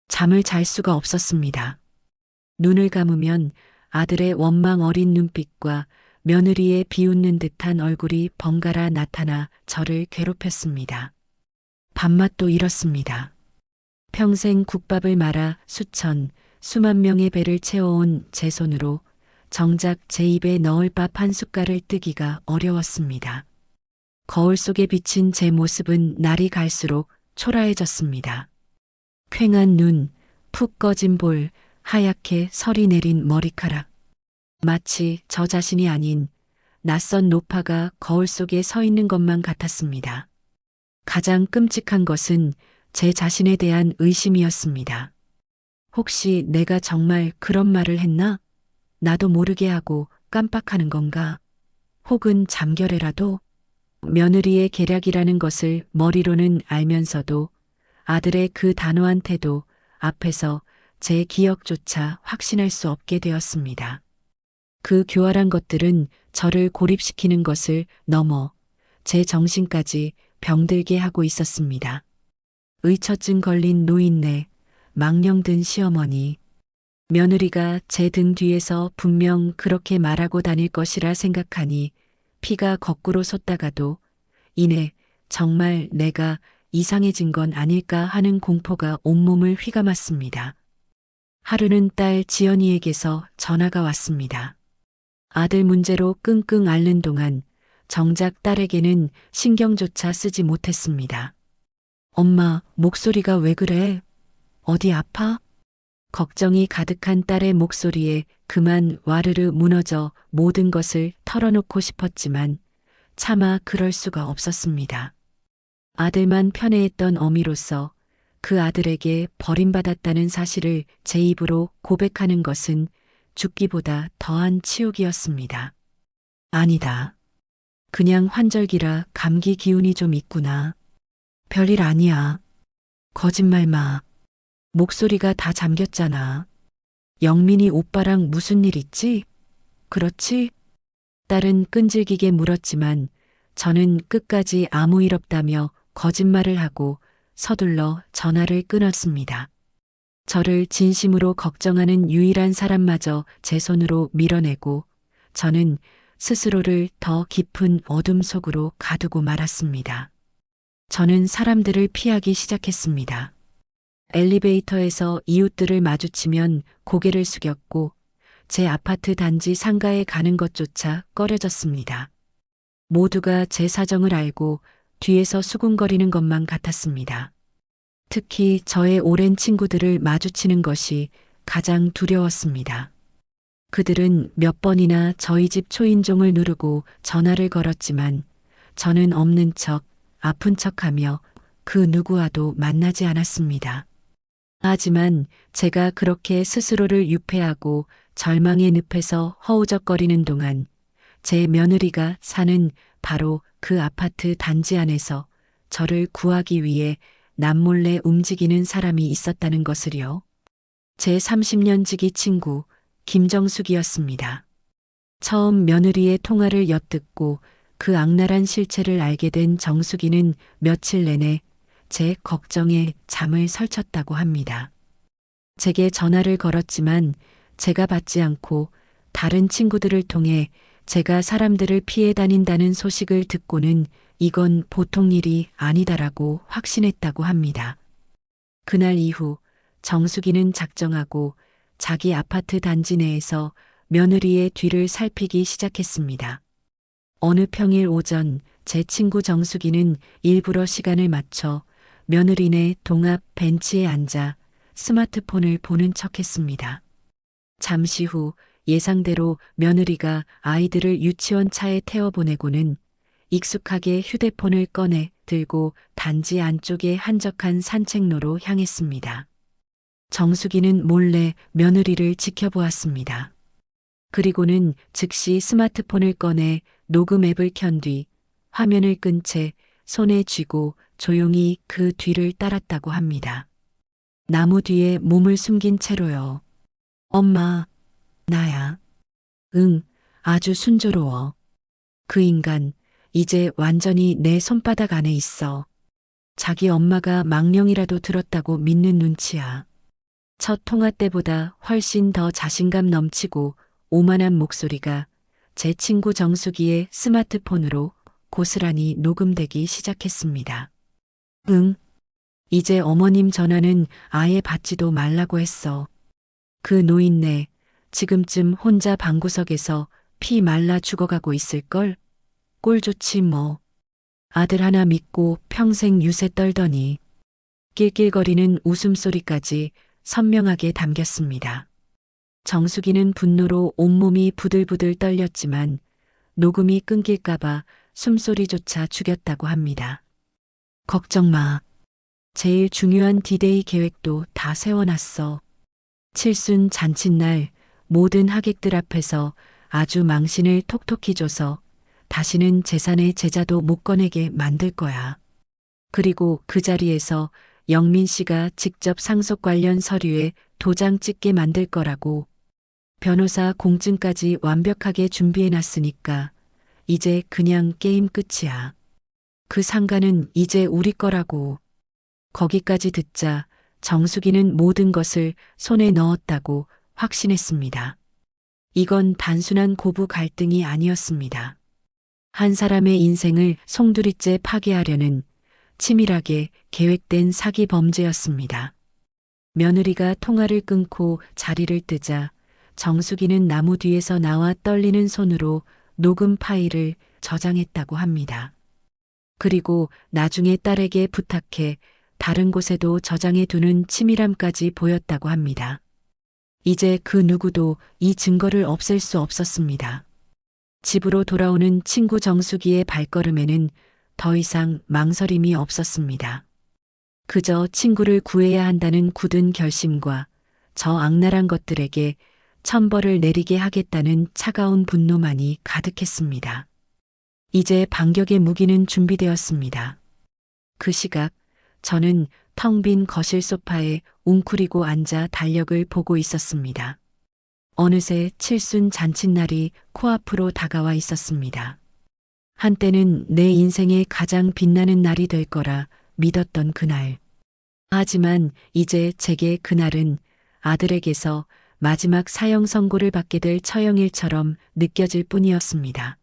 잠을 잘 수가 없었습니다. 눈을 감으면 아들의 원망 어린 눈빛과 며느리의 비웃는 듯한 얼굴이 번갈아 나타나 저를 괴롭혔습니다. 밥맛도 잃었습니다. 평생 국밥을 말아 수만 명의 배를 채워온 제 손으로 정작 제 입에 넣을 밥 한 숟갈을 뜨기가 어려웠습니다. 거울 속에 비친 제 모습은 날이 갈수록 초라해졌습니다. 퀭한 눈, 푹 꺼진 볼, 하얗게 설이 내린 머리카락. 마치 저 자신이 아닌 낯선 노파가 거울 속에 서 있는 것만 같았습니다. 가장 끔찍한 것은 제 자신에 대한 의심이었습니다. 혹시 내가 정말 그런 말을 했나? 나도 모르게 하고 깜빡하는 건가? 혹은 잠결에라도? 며느리의 계략이라는 것을 머리로는 알면서도 아들의 그 단호한 태도 앞에서 제 기억조차 확신할 수 없게 되었습니다. 그 교활한 것들은 저를 고립시키는 것을 넘어 제 정신까지 병들게 하고 있었습니다. 의처증 걸린 노인네, 망령든 시어머니, 며느리가 제 등 뒤에서 분명 그렇게 말하고 다닐 것이라 생각하니 피가 거꾸로 솟다가도 이내 정말 내가 이상해진 건 아닐까 하는 공포가 온몸을 휘감았습니다. 하루는 딸 지연이에게서 전화가 왔습니다. 아들 문제로 끙끙 앓는 동안 정작 딸에게는 신경조차 쓰지 못했습니다. 엄마, 목소리가 왜 그래? 어디 아파? 걱정이 가득한 딸의 목소리에 그만 와르르 무너져 모든 것을 털어놓고 싶었지만 차마 그럴 수가 없었습니다. 아들만 편애했던 어미로서 그 아들에게 버림받았다는 사실을 제 입으로 고백하는 것은 죽기보다 더한 치욕이었습니다. 아니다. 그냥 환절기라 감기 기운이 좀 있구나. 별일 아니야. 거짓말 마. 목소리가 다 잠겼잖아. 영민이 오빠랑 무슨 일 있지? 그렇지? 딸은 끈질기게 물었지만 저는 끝까지 아무 일 없다며 거짓말을 하고 서둘러 전화를 끊었습니다. 저를 진심으로 걱정하는 유일한 사람마저 제 손으로 밀어내고 저는 스스로를 더 깊은 어둠 속으로 가두고 말았습니다. 저는 사람들을 피하기 시작했습니다. 엘리베이터에서 이웃들을 마주치면 고개를 숙였고 제 아파트 단지 상가에 가는 것조차 꺼려졌습니다. 모두가 제 사정을 알고 뒤에서 수군거리는 것만 같았습니다. 특히 저의 오랜 친구들을 마주치는 것이 가장 두려웠습니다. 그들은 몇 번이나 저희 집 초인종을 누르고 전화를 걸었지만 저는 없는 척, 아픈 척하며 그 누구와도 만나지 않았습니다. 하지만 제가 그렇게 스스로를 유폐하고 절망의 늪에서 허우적거리는 동안 제 며느리가 사는 바로 그 아파트 단지 안에서 저를 구하기 위해 남몰래 움직이는 사람이 있었다는 것을요. 제 30년 지기 친구 김정숙이었습니다. 처음 며느리의 통화를 엿듣고 그 악랄한 실체를 알게 된 정숙이는 며칠 내내 제 걱정에 잠을 설쳤다고 합니다. 제게 전화를 걸었지만 제가 받지 않고 다른 친구들을 통해 제가 사람들을 피해 다닌다는 소식을 듣고는 이건 보통 일이 아니다라고 확신했다고 합니다. 그날 이후 정숙이는 작정하고 자기 아파트 단지 내에서 며느리의 뒤를 살피기 시작했습니다. 어느 평일 오전 제 친구 정숙이는 일부러 시간을 맞춰 며느리네 동앞 벤치에 앉아 스마트폰을 보는 척했습니다. 잠시 후 예상대로 며느리가 아이들을 유치원 차에 태워보내고는 익숙하게 휴대폰을 꺼내 들고 단지 안쪽의 한적한 산책로로 향했습니다. 정숙이는 몰래 며느리를 지켜보았습니다. 그리고는 즉시 스마트폰을 꺼내 녹음 앱을 켠 뒤 화면을 끈 채 손에 쥐고 조용히 그 뒤를 따랐다고 합니다. 나무 뒤에 몸을 숨긴 채로요. 엄마, 나야. 응, 아주 순조로워. 그 인간, 이제 완전히 내 손바닥 안에 있어. 자기 엄마가 망령이라도 들었다고 믿는 눈치야. 첫 통화 때보다 훨씬 더 자신감 넘치고 오만한 목소리가 제 친구 정숙이의 스마트폰으로 고스란히 녹음되기 시작했습니다. 응, 이제 어머님 전화는 아예 받지도 말라고 했어. 그 노인네, 지금쯤 혼자 방구석에서 피 말라 죽어가고 있을걸? 꼴 좋지 뭐. 아들 하나 믿고 평생 유세 떨더니. 낄낄거리는 웃음소리까지 선명하게 담겼습니다. 정숙이는 분노로 온몸이 부들부들 떨렸지만 녹음이 끊길까봐 숨소리조차 죽였다고 합니다. 걱정 마. 제일 중요한 디데이 계획도 다 세워놨어. 칠순 잔칫날 모든 하객들 앞에서 아주 망신을 톡톡히 줘서 다시는 재산의 제자도 못 꺼내게 만들 거야. 그리고 그 자리에서 영민 씨가 직접 상속 관련 서류에 도장 찍게 만들 거라고. 변호사 공증까지 완벽하게 준비해놨으니까 이제 그냥 게임 끝이야. 그 상가는 이제 우리 거라고. 거기까지 듣자 정숙이는 모든 것을 손에 넣었다고 확신했습니다. 이건 단순한 고부 갈등이 아니었습니다. 한 사람의 인생을 송두리째 파괴하려는 치밀하게 계획된 사기 범죄였습니다. 며느리가 통화를 끊고 자리를 뜨자 정숙이는 나무 뒤에서 나와 떨리는 손으로 녹음 파일을 저장했다고 합니다. 그리고 나중에 딸에게 부탁해 다른 곳에도 저장해 두는 치밀함까지 보였다고 합니다. 이제 그 누구도 이 증거를 없앨 수 없었습니다. 집으로 돌아오는 친구 정숙이의 발걸음에는 더 이상 망설임이 없었습니다. 그저 친구를 구해야 한다는 굳은 결심과 저 악랄한 것들에게 천벌을 내리게 하겠다는 차가운 분노만이 가득했습니다. 이제 반격의 무기는 준비되었습니다. 그 시각 저는 텅 빈 거실 소파에 웅크리고 앉아 달력을 보고 있었습니다. 어느새 칠순 잔칫날이 코앞으로 다가와 있었습니다. 한때는 내 인생의 가장 빛나는 날이 될 거라 믿었던 그날. 하지만 이제 제게 그날은 아들에게서 마지막 사형 선고를 받게 될 처형일처럼 느껴질 뿐이었습니다.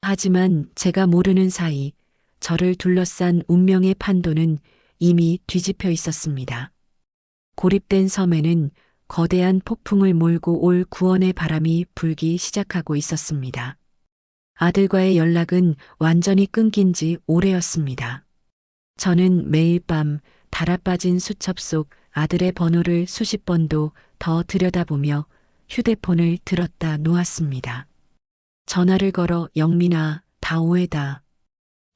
하지만 제가 모르는 사이 저를 둘러싼 운명의 판도는 이미 뒤집혀 있었습니다. 고립된 섬에는 거대한 폭풍을 몰고 올 구원의 바람이 불기 시작하고 있었습니다. 아들과의 연락은 완전히 끊긴 지 오래였습니다. 저는 매일 밤 달아빠진 수첩 속 아들의 번호를 수십 번도 더 들여다보며 휴대폰을 들었다 놓았습니다. 전화를 걸어 영민아, 다 오해다.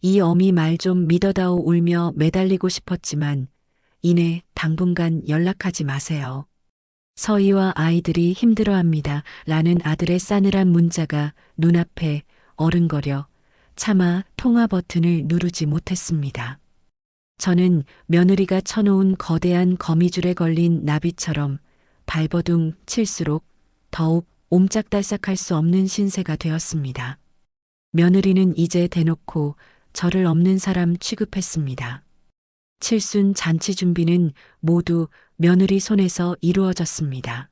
이 어미 말 좀 믿어다오 울며 매달리고 싶었지만 이내 당분간 연락하지 마세요. 서희와 아이들이 힘들어합니다. 라는 아들의 싸늘한 문자가 눈앞에 어른거려 차마 통화 버튼을 누르지 못했습니다. 저는 며느리가 쳐놓은 거대한 거미줄에 걸린 나비처럼 발버둥 칠수록 더욱 옴짝달싹할 수 없는 신세가 되었습니다. 며느리는 이제 대놓고 저를 없는 사람 취급했습니다. 칠순 잔치 준비는 모두 며느리 손에서 이루어졌습니다.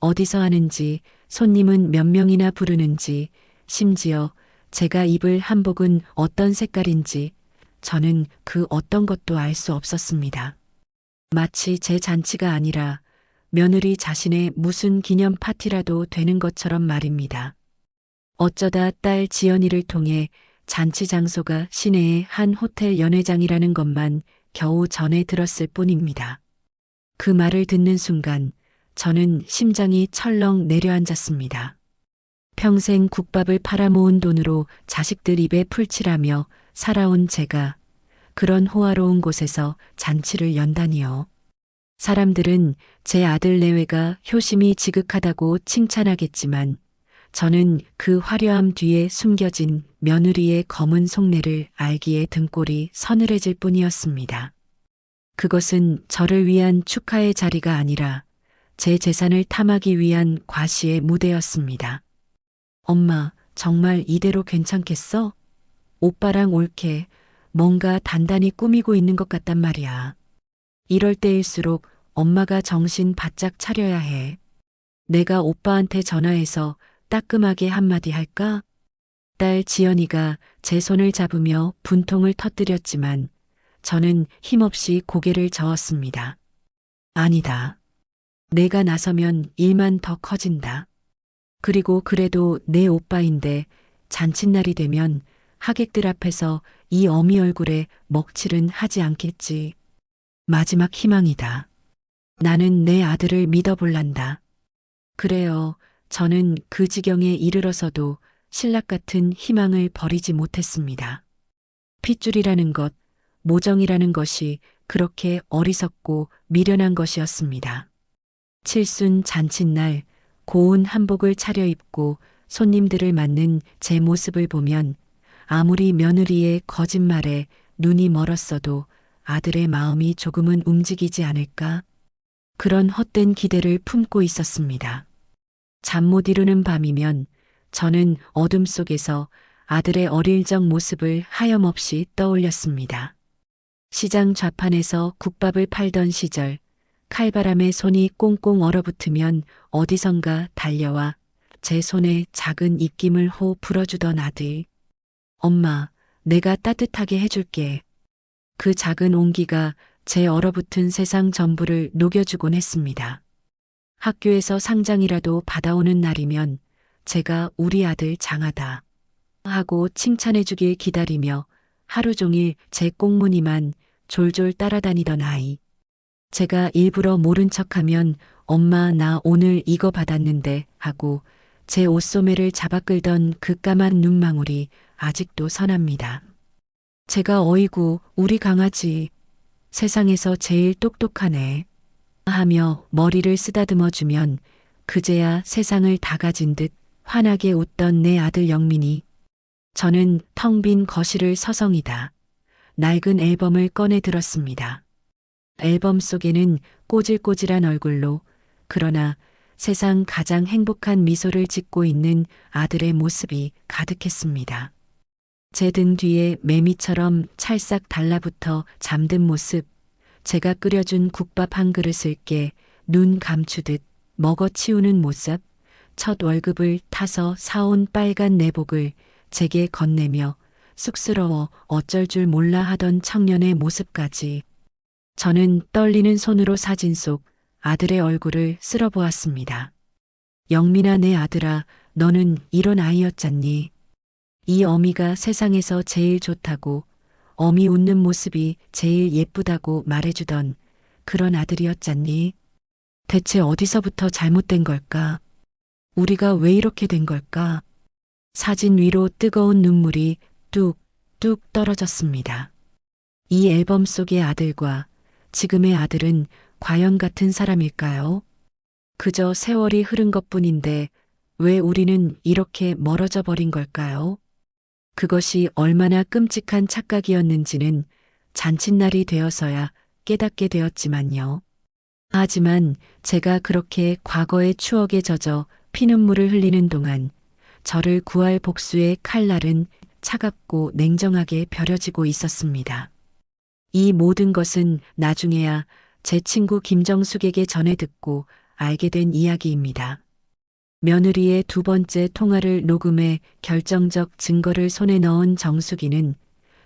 어디서 하는지, 손님은 몇 명이나 부르는지, 심지어 제가 입을 한복은 어떤 색깔인지 저는 그 어떤 것도 알 수 없었습니다. 마치 제 잔치가 아니라 며느리 자신의 무슨 기념 파티라도 되는 것처럼 말입니다. 어쩌다 딸 지연이를 통해 잔치 장소가 시내의 한 호텔 연회장이라는 것만 겨우 전해 들었을 뿐입니다. 그 말을 듣는 순간 저는 심장이 철렁 내려앉았습니다. 평생 국밥을 팔아모은 돈으로 자식들 입에 풀칠하며 살아온 제가 그런 호화로운 곳에서 잔치를 연다니요. 사람들은 제 아들 내외가 효심이 지극하다고 칭찬하겠지만 저는 그 화려함 뒤에 숨겨진 며느리의 검은 속내를 알기에 등골이 서늘해질 뿐이었습니다. 그것은 저를 위한 축하의 자리가 아니라 제 재산을 탐하기 위한 과시의 무대였습니다. 엄마, 정말 이대로 괜찮겠어? 오빠랑 올케 뭔가 단단히 꾸미고 있는 것 같단 말이야. 이럴 때일수록 엄마가 정신 바짝 차려야 해. 내가 오빠한테 전화해서 따끔하게 한마디 할까? 딸 지연이가 제 손을 잡으며 분통을 터뜨렸지만 저는 힘없이 고개를 저었습니다. 아니다. 내가 나서면 일만 더 커진다. 그리고 그래도 내 오빠인데 잔칫날이 되면 하객들 앞에서 이 어미 얼굴에 먹칠은 하지 않겠지. 마지막 희망이다. 나는 내 아들을 믿어볼란다. 그래요. 저는 그 지경에 이르러서도 신락 같은 희망을 버리지 못했습니다. 핏줄이라는 것, 모정이라는 것이 그렇게 어리석고 미련한 것이었습니다. 칠순 잔칫날 고운 한복을 차려입고 손님들을 맞는 제 모습을 보면 아무리 며느리의 거짓말에 눈이 멀었어도 아들의 마음이 조금은 움직이지 않을까? 그런 헛된 기대를 품고 있었습니다. 잠 못 이루는 밤이면 저는 어둠 속에서 아들의 어릴 적 모습을 하염없이 떠올렸습니다. 시장 좌판에서 국밥을 팔던 시절, 칼바람에 손이 꽁꽁 얼어붙으면 어디선가 달려와 제 손에 작은 입김을 호 불어주던 아들. 엄마, 내가 따뜻하게 해줄게. 그 작은 온기가 제 얼어붙은 세상 전부를 녹여주곤 했습니다. 학교에서 상장이라도 받아오는 날이면 제가 우리 아들 장하다 하고 칭찬해주길 기다리며 하루 종일 제 꽁무니만 졸졸 따라다니던 아이. 제가 일부러 모른 척하면 엄마 나 오늘 이거 받았는데 하고 제 옷소매를 잡아 끌던 그 까만 눈망울이 아직도 선합니다. 제가 어이구 우리 강아지 세상에서 제일 똑똑하네 하며 머리를 쓰다듬어 주면 그제야 세상을 다 가진 듯 환하게 웃던 내 아들 영민이. 저는 텅 빈 거실을 서성이다 낡은 앨범을 꺼내 들었습니다. 앨범 속에는 꼬질꼬질한 얼굴로 그러나 세상 가장 행복한 미소를 짓고 있는 아들의 모습이 가득했습니다. 제 등 뒤에 매미처럼 찰싹 달라붙어 잠든 모습, 제가 끓여준 국밥 한 그릇을 깨 눈 감추듯 먹어치우는 모습, 첫 월급을 타서 사온 빨간 내복을 제게 건네며 쑥스러워 어쩔 줄 몰라 하던 청년의 모습까지. 저는 떨리는 손으로 사진 속 아들의 얼굴을 쓸어보았습니다. 영민아, 내 아들아, 너는 이런 아이였잖니. 이 어미가 세상에서 제일 좋다고, 어미 웃는 모습이 제일 예쁘다고 말해주던 그런 아들이었잖니. 대체 어디서부터 잘못된 걸까? 우리가 왜 이렇게 된 걸까? 사진 위로 뜨거운 눈물이 뚝뚝 떨어졌습니다. 이 앨범 속의 아들과 지금의 아들은 과연 같은 사람일까요? 그저 세월이 흐른 것뿐인데 왜 우리는 이렇게 멀어져 버린 걸까요? 그것이 얼마나 끔찍한 착각이었는지는 잔칫날이 되어서야 깨닫게 되었지만요. 하지만 제가 그렇게 과거의 추억에 젖어 피눈물을 흘리는 동안 저를 구할 복수의 칼날은 차갑고 냉정하게 벼려지고 있었습니다. 이 모든 것은 나중에야 제 친구 김정숙에게 전해 듣고 알게 된 이야기입니다. 며느리의 두 번째 통화를 녹음해 결정적 증거를 손에 넣은 정숙이는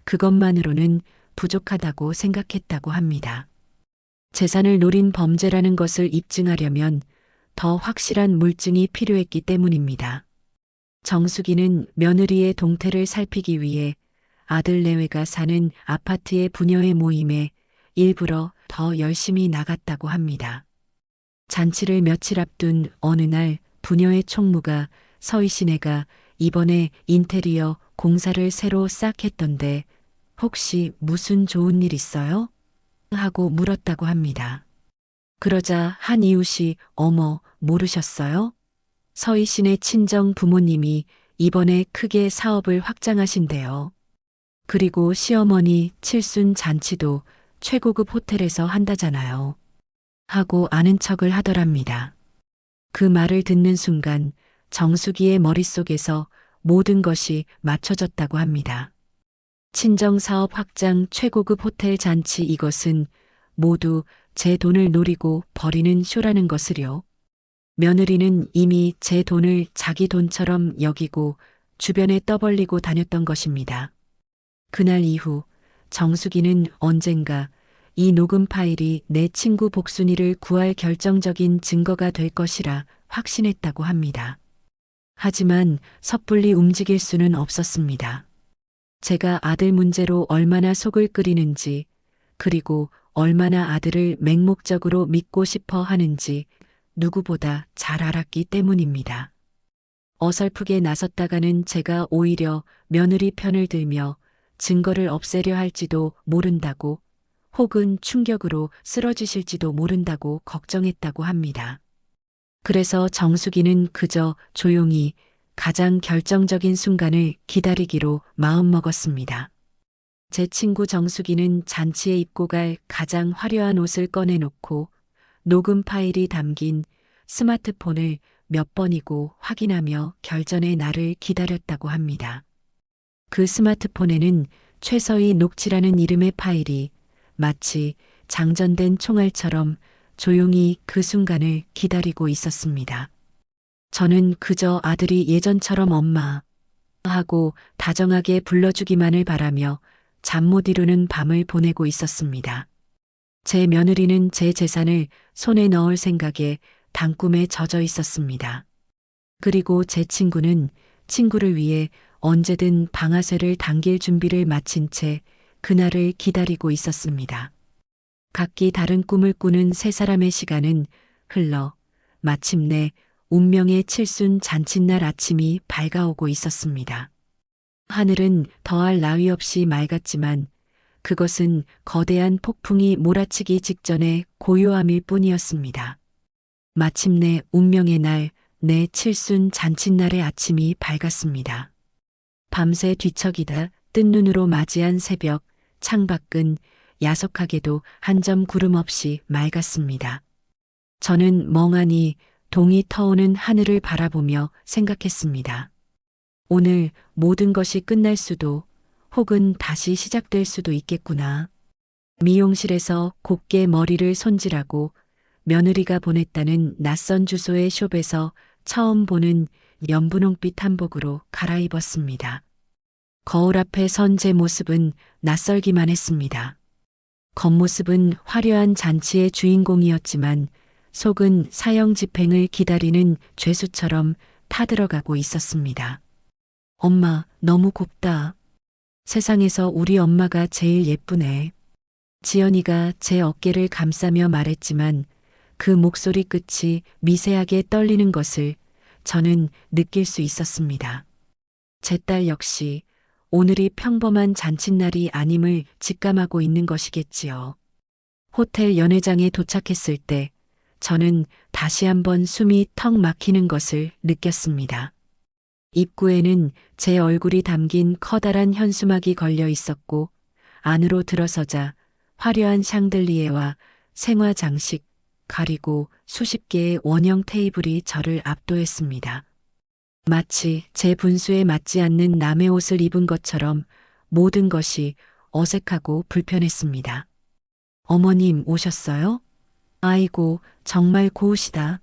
그것만으로는 부족하다고 생각했다고 합니다. 재산을 노린 범죄라는 것을 입증하려면 더 확실한 물증이 필요했기 때문입니다. 정숙이는 며느리의 동태를 살피기 위해 아들 내외가 사는 아파트의 부녀의 모임에 일부러 더 열심히 나갔다고 합니다. 잔치를 며칠 앞둔 어느 날 부녀의 총무가 서희 씨네가 이번에 인테리어 공사를 새로 싹 했던데 혹시 무슨 좋은 일 있어요? 하고 물었다고 합니다. 그러자 한 이웃이 어머, 모르셨어요? 서희 씨네 친정 부모님이 이번에 크게 사업을 확장하신대요. 그리고 시어머니 칠순 잔치도 최고급 호텔에서 한다잖아요. 하고 아는 척을 하더랍니다. 그 말을 듣는 순간 정숙이의 머릿속에서 모든 것이 맞춰졌다고 합니다. 친정 사업 확장 최고급 호텔 잔치, 이것은 모두 제 돈을 노리고 벌이는 쇼라는 것을요. 며느리는 이미 제 돈을 자기 돈처럼 여기고 주변에 떠벌리고 다녔던 것입니다. 그날 이후 정숙이는 언젠가 이 녹음 파일이 내 친구 복순이를 구할 결정적인 증거가 될 것이라 확신했다고 합니다. 하지만 섣불리 움직일 수는 없었습니다. 제가 아들 문제로 얼마나 속을 끓이는지, 그리고 얼마나 아들을 맹목적으로 믿고 싶어 하는지 누구보다 잘 알았기 때문입니다. 어설프게 나섰다가는 제가 오히려 며느리 편을 들며 증거를 없애려 할지도 모른다고, 혹은 충격으로 쓰러지실지도 모른다고 걱정했다고 합니다. 그래서 정숙이는 그저 조용히 가장 결정적인 순간을 기다리기로 마음먹었습니다. 제 친구 정숙이는 잔치에 입고 갈 가장 화려한 옷을 꺼내놓고 녹음 파일이 담긴 스마트폰을 몇 번이고 확인하며 결전의 날을 기다렸다고 합니다. 그 스마트폰에는 최서희 녹취라는 이름의 파일이 마치 장전된 총알처럼 조용히 그 순간을 기다리고 있었습니다. 저는 그저 아들이 예전처럼 엄마 하고 다정하게 불러주기만을 바라며 잠 못 이루는 밤을 보내고 있었습니다. 제 며느리는 제 재산을 손에 넣을 생각에 단꿈에 젖어 있었습니다. 그리고 제 친구는 친구를 위해 언제든 방아쇠를 당길 준비를 마친 채 그날을 기다리고 있었습니다. 각기 다른 꿈을 꾸는 세 사람의 시간은 흘러 마침내 운명의 칠순 잔칫날 아침이 밝아오고 있었습니다. 하늘은 더할 나위 없이 맑았지만 그것은 거대한 폭풍이 몰아치기 직전의 고요함일 뿐이었습니다. 마침내 운명의 날, 내 칠순 잔칫날의 아침이 밝았습니다. 밤새 뒤척이다 뜬 눈으로 맞이한 새벽, 창밖은 야속하게도 한 점 구름 없이 맑았습니다. 저는 멍하니 동이 터오는 하늘을 바라보며 생각했습니다. 오늘 모든 것이 끝날 수도 혹은 다시 시작될 수도 있겠구나. 미용실에서 곱게 머리를 손질하고 며느리가 보냈다는 낯선 주소의 숍에서 처음 보는 연분홍빛 한복으로 갈아입었습니다. 거울 앞에 선 제 모습은 낯설기만 했습니다. 겉모습은 화려한 잔치의 주인공이었지만 속은 사형 집행을 기다리는 죄수처럼 타들어가고 있었습니다. 엄마, 너무 곱다. 세상에서 우리 엄마가 제일 예쁘네. 지연이가 제 어깨를 감싸며 말했지만 그 목소리 끝이 미세하게 떨리는 것을 저는 느낄 수 있었습니다. 제 딸 역시 오늘이 평범한 잔칫날이 아님을 직감하고 있는 것이겠지요. 호텔 연회장에 도착했을 때 저는 다시 한번 숨이 턱 막히는 것을 느꼈습니다. 입구에는 제 얼굴이 담긴 커다란 현수막이 걸려 있었고 안으로 들어서자 화려한 샹들리에와 생화 장식, 가리고 수십 개의 원형 테이블이 저를 압도했습니다. 마치 제 분수에 맞지 않는 남의 옷을 입은 것처럼 모든 것이 어색하고 불편했습니다. 어머님 오셨어요? 아이고, 정말 고우시다.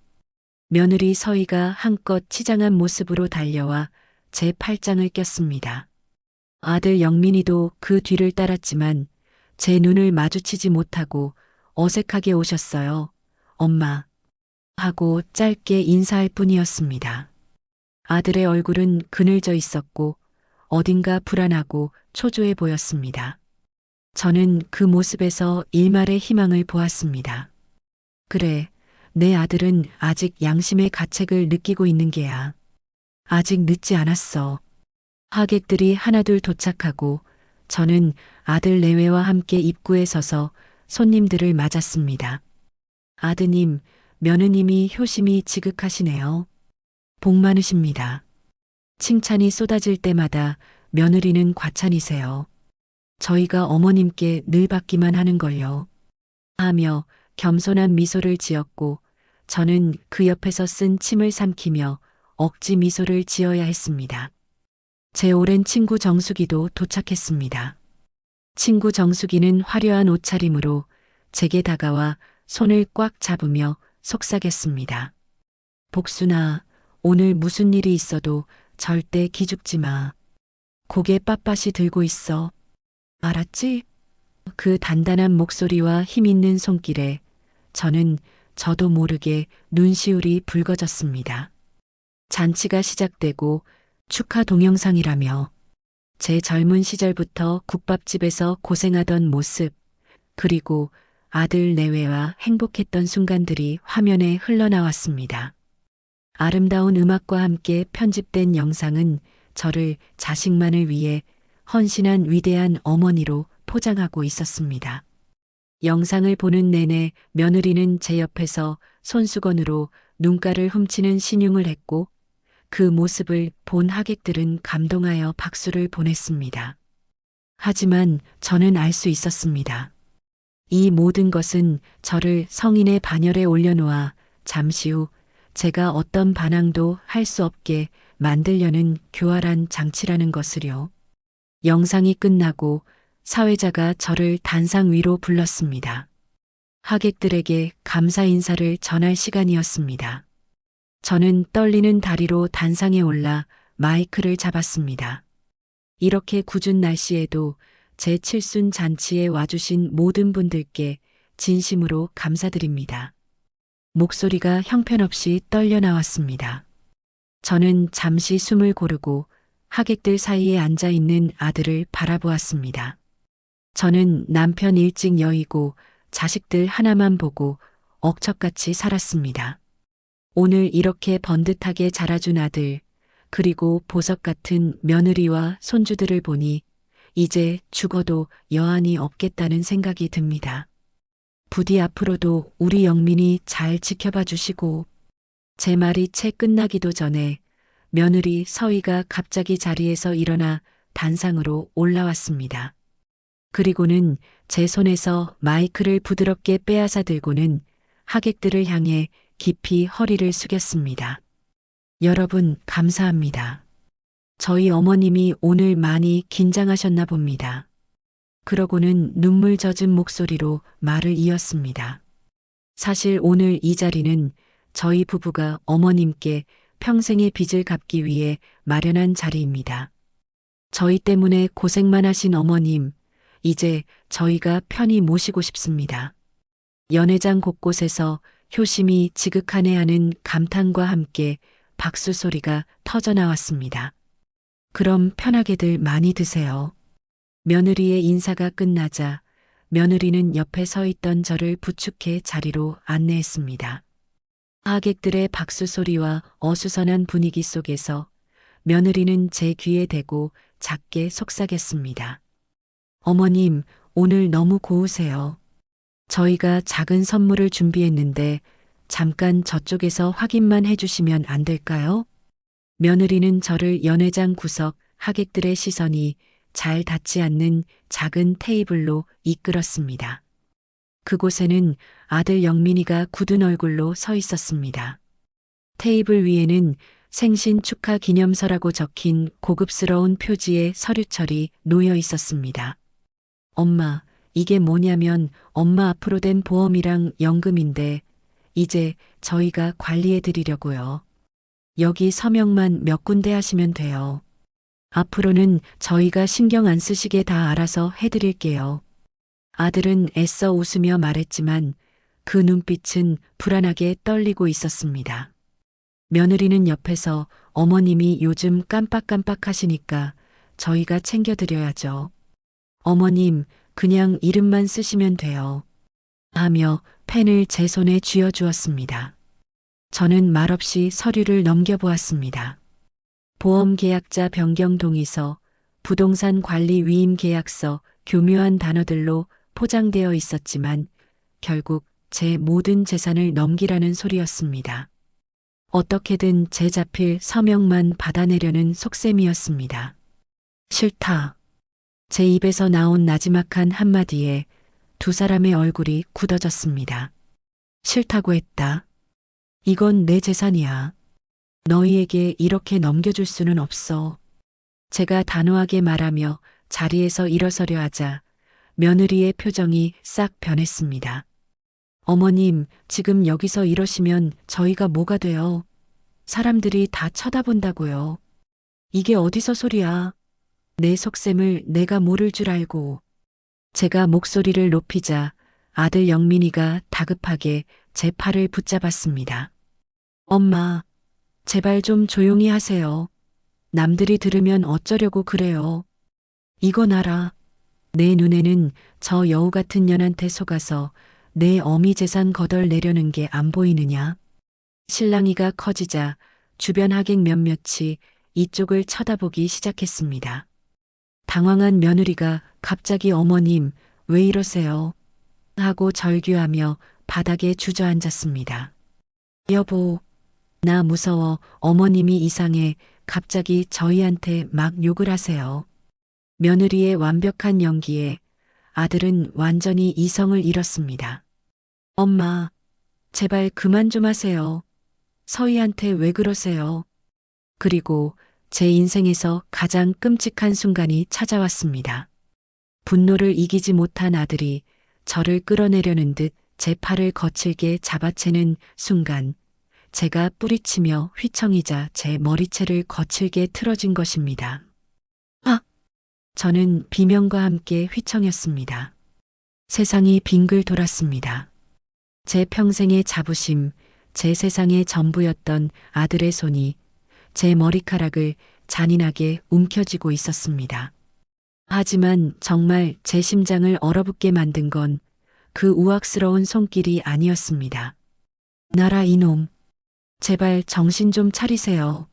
며느리 서희가 한껏 치장한 모습으로 달려와 제 팔짱을 꼈습니다. 아들 영민이도 그 뒤를 따랐지만 제 눈을 마주치지 못하고 어색하게 오셨어요. 엄마. 하고 짧게 인사할 뿐이었습니다. 아들의 얼굴은 그늘져 있었고 어딘가 불안하고 초조해 보였습니다. 저는 그 모습에서 일말의 희망을 보았습니다. 그래, 내 아들은 아직 양심의 가책을 느끼고 있는 게야. 아직 늦지 않았어. 하객들이 하나둘 도착하고 저는 아들 내외와 함께 입구에 서서 손님들을 맞았습니다. 아드님, 며느님이 효심이 지극하시네요. 복 많으십니다. 칭찬이 쏟아질 때마다 며느리는 과찬이세요. 저희가 어머님께 늘 받기만 하는걸요. 하며 겸손한 미소를 지었고 저는 그 옆에서 쓴 침을 삼키며 억지 미소를 지어야 했습니다. 제 오랜 친구 정숙이도 도착했습니다. 친구 정숙이는 화려한 옷차림으로 제게 다가와 손을 꽉 잡으며 속삭였습니다. 복순아, 오늘 무슨 일이 있어도 절대 기죽지 마. 고개 빳빳이 들고 있어. 알았지? 그 단단한 목소리와 힘있는 손길에 저는 저도 모르게 눈시울이 붉어졌습니다. 잔치가 시작되고 축하 동영상이라며 제 젊은 시절부터 국밥집에서 고생하던 모습, 그리고 아들 내외와 행복했던 순간들이 화면에 흘러나왔습니다. 아름다운 음악과 함께 편집된 영상은 저를 자식만을 위해 헌신한 위대한 어머니로 포장하고 있었습니다. 영상을 보는 내내 며느리는 제 옆에서 손수건으로 눈가를 훔치는 신용을 했고 그 모습을 본 하객들은 감동하여 박수를 보냈습니다. 하지만 저는 알 수 있었습니다. 이 모든 것은 저를 성인의 반열에 올려놓아 잠시 후 제가 어떤 반항도 할 수 없게 만들려는 교활한 장치라는 것을요. 영상이 끝나고 사회자가 저를 단상 위로 불렀습니다. 하객들에게 감사 인사를 전할 시간이었습니다. 저는 떨리는 다리로 단상에 올라 마이크를 잡았습니다. 이렇게 궂은 날씨에도 제 칠순 잔치에 와주신 모든 분들께 진심으로 감사드립니다. 목소리가 형편없이 떨려 나왔습니다. 저는 잠시 숨을 고르고 하객들 사이에 앉아 있는 아들을 바라보았습니다. 저는 남편 일찍 여의고 자식들 하나만 보고 억척같이 살았습니다. 오늘 이렇게 번듯하게 자라준 아들, 그리고 보석 같은 며느리와 손주들을 보니 이제 죽어도 여한이 없겠다는 생각이 듭니다. 부디 앞으로도 우리 영민이 잘 지켜봐 주시고. 제 말이 채 끝나기도 전에 며느리 서희가 갑자기 자리에서 일어나 단상으로 올라왔습니다. 그리고는 제 손에서 마이크를 부드럽게 빼앗아 들고는 하객들을 향해 깊이 허리를 숙였습니다. 여러분, 감사합니다. 저희 어머님이 오늘 많이 긴장하셨나 봅니다. 그러고는 눈물 젖은 목소리로 말을 이었습니다. 사실 오늘 이 자리는 저희 부부가 어머님께 평생의 빚을 갚기 위해 마련한 자리입니다. 저희 때문에 고생만 하신 어머님, 이제 저희가 편히 모시고 싶습니다. 연회장 곳곳에서 효심이 지극하네 하는 감탄과 함께 박수 소리가 터져 나왔습니다. 그럼 편하게들 많이 드세요. 며느리의 인사가 끝나자 며느리는 옆에 서 있던 저를 부축해 자리로 안내했습니다. 하객들의 박수 소리와 어수선한 분위기 속에서 며느리는 제 귀에 대고 작게 속삭였습니다. 어머님, 오늘 너무 고우세요. 저희가 작은 선물을 준비했는데 잠깐 저쪽에서 확인만 해주시면 안 될까요? 며느리는 저를 연회장 구석 하객들의 시선이 잘 닿지 않는 작은 테이블로 이끌었습니다. 그곳에는 아들 영민이가 굳은 얼굴로 서 있었습니다. 테이블 위에는 생신 축하 기념서라고 적힌 고급스러운 표지의 서류철이 놓여 있었습니다. 엄마, 이게 뭐냐면 엄마 앞으로 된 보험이랑 연금인데 이제 저희가 관리해 드리려고요. 여기 서명만 몇 군데 하시면 돼요. 앞으로는 저희가 신경 안 쓰시게 다 알아서 해드릴게요. 아들은 애써 웃으며 말했지만 그 눈빛은 불안하게 떨리고 있었습니다. 며느리는 옆에서 어머님이 요즘 깜빡깜빡 하시니까 저희가 챙겨드려야죠. 어머님, 그냥 이름만 쓰시면 돼요. 하며 펜을 제 손에 쥐어주었습니다. 저는 말없이 서류를 넘겨보았습니다. 보험 계약자 변경 동의서, 부동산 관리 위임 계약서, 교묘한 단어들로 포장되어 있었지만 결국 제 모든 재산을 넘기라는 소리였습니다. 어떻게든 제 자필 서명만 받아내려는 속셈이었습니다. 싫다. 제 입에서 나온 나지막한 한마디에 두 사람의 얼굴이 굳어졌습니다. 싫다고 했다. 이건 내 재산이야. 너희에게 이렇게 넘겨줄 수는 없어. 제가 단호하게 말하며 자리에서 일어서려 하자 며느리의 표정이 싹 변했습니다. 어머님, 지금 여기서 이러시면 저희가 뭐가 돼요? 사람들이 다 쳐다본다고요. 이게 어디서 소리야? 내 속셈을 내가 모를 줄 알고. 제가 목소리를 높이자 아들 영민이가 다급하게 제 팔을 붙잡았습니다. 엄마, 제발 좀 조용히 하세요. 남들이 들으면 어쩌려고 그래요. 이건 알아. 내 눈에는 저 여우 같은 년한테 속아서 내 어미 재산 거덜내려는 게 안 보이느냐. 실랑이가 커지자 주변 하객 몇몇이 이쪽을 쳐다보기 시작했습니다. 당황한 며느리가 갑자기 어머님, 왜 이러세요? 하고 절규하며 바닥에 주저앉았습니다. 여보, 나 무서워. 어머님이 이상해. 갑자기 저희한테 막 욕을 하세요. 며느리의 완벽한 연기에 아들은 완전히 이성을 잃었습니다. 엄마, 제발 그만 좀 하세요. 서희한테 왜 그러세요? 그리고 제 인생에서 가장 끔찍한 순간이 찾아왔습니다. 분노를 이기지 못한 아들이 저를 끌어내려는 듯 제 팔을 거칠게 잡아채는 순간 제가 뿌리치며 휘청이자 제 머리채를 거칠게 틀어진 것입니다. 아! 저는 비명과 함께 휘청였습니다. 세상이 빙글 돌았습니다. 제 평생의 자부심, 제 세상의 전부였던 아들의 손이 제 머리카락을 잔인하게 움켜쥐고 있었습니다. 하지만 정말 제 심장을 얼어붙게 만든 건 그 우악스러운 손길이 아니었습니다. 나라 이놈, 제발 정신 좀 차리세요.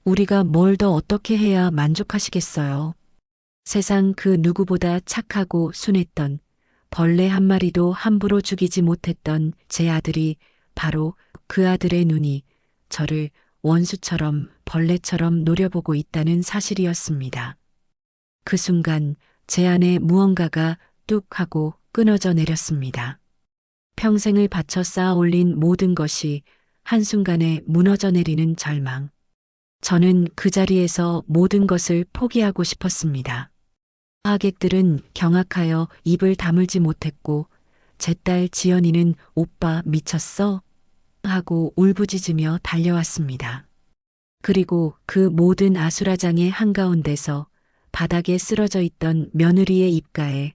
우리가 뭘 더 어떻게 해야 만족하시겠어요. 세상 그 누구보다 착하고 순했던 벌레 한 마리도 함부로 죽이지 못했던 제 아들이 바로 그 아들의 눈이 저를 원수처럼 벌레처럼 노려보고 있다는 사실이었습니다. 그 순간 제 안에 무언가가 뚝 하고 끊어져 내렸습니다. 평생을 바쳐 쌓아 올린 모든 것이 한순간에 무너져 내리는 절망. 저는 그 자리에서 모든 것을 포기하고 싶었습니다. 하객들은 경악하여 입을 다물지 못했고 제 딸 지연이는 오빠 미쳤어? 하고 울부짖으며 달려왔습니다. 그리고 그 모든 아수라장의 한가운데서 바닥에 쓰러져 있던 며느리의 입가에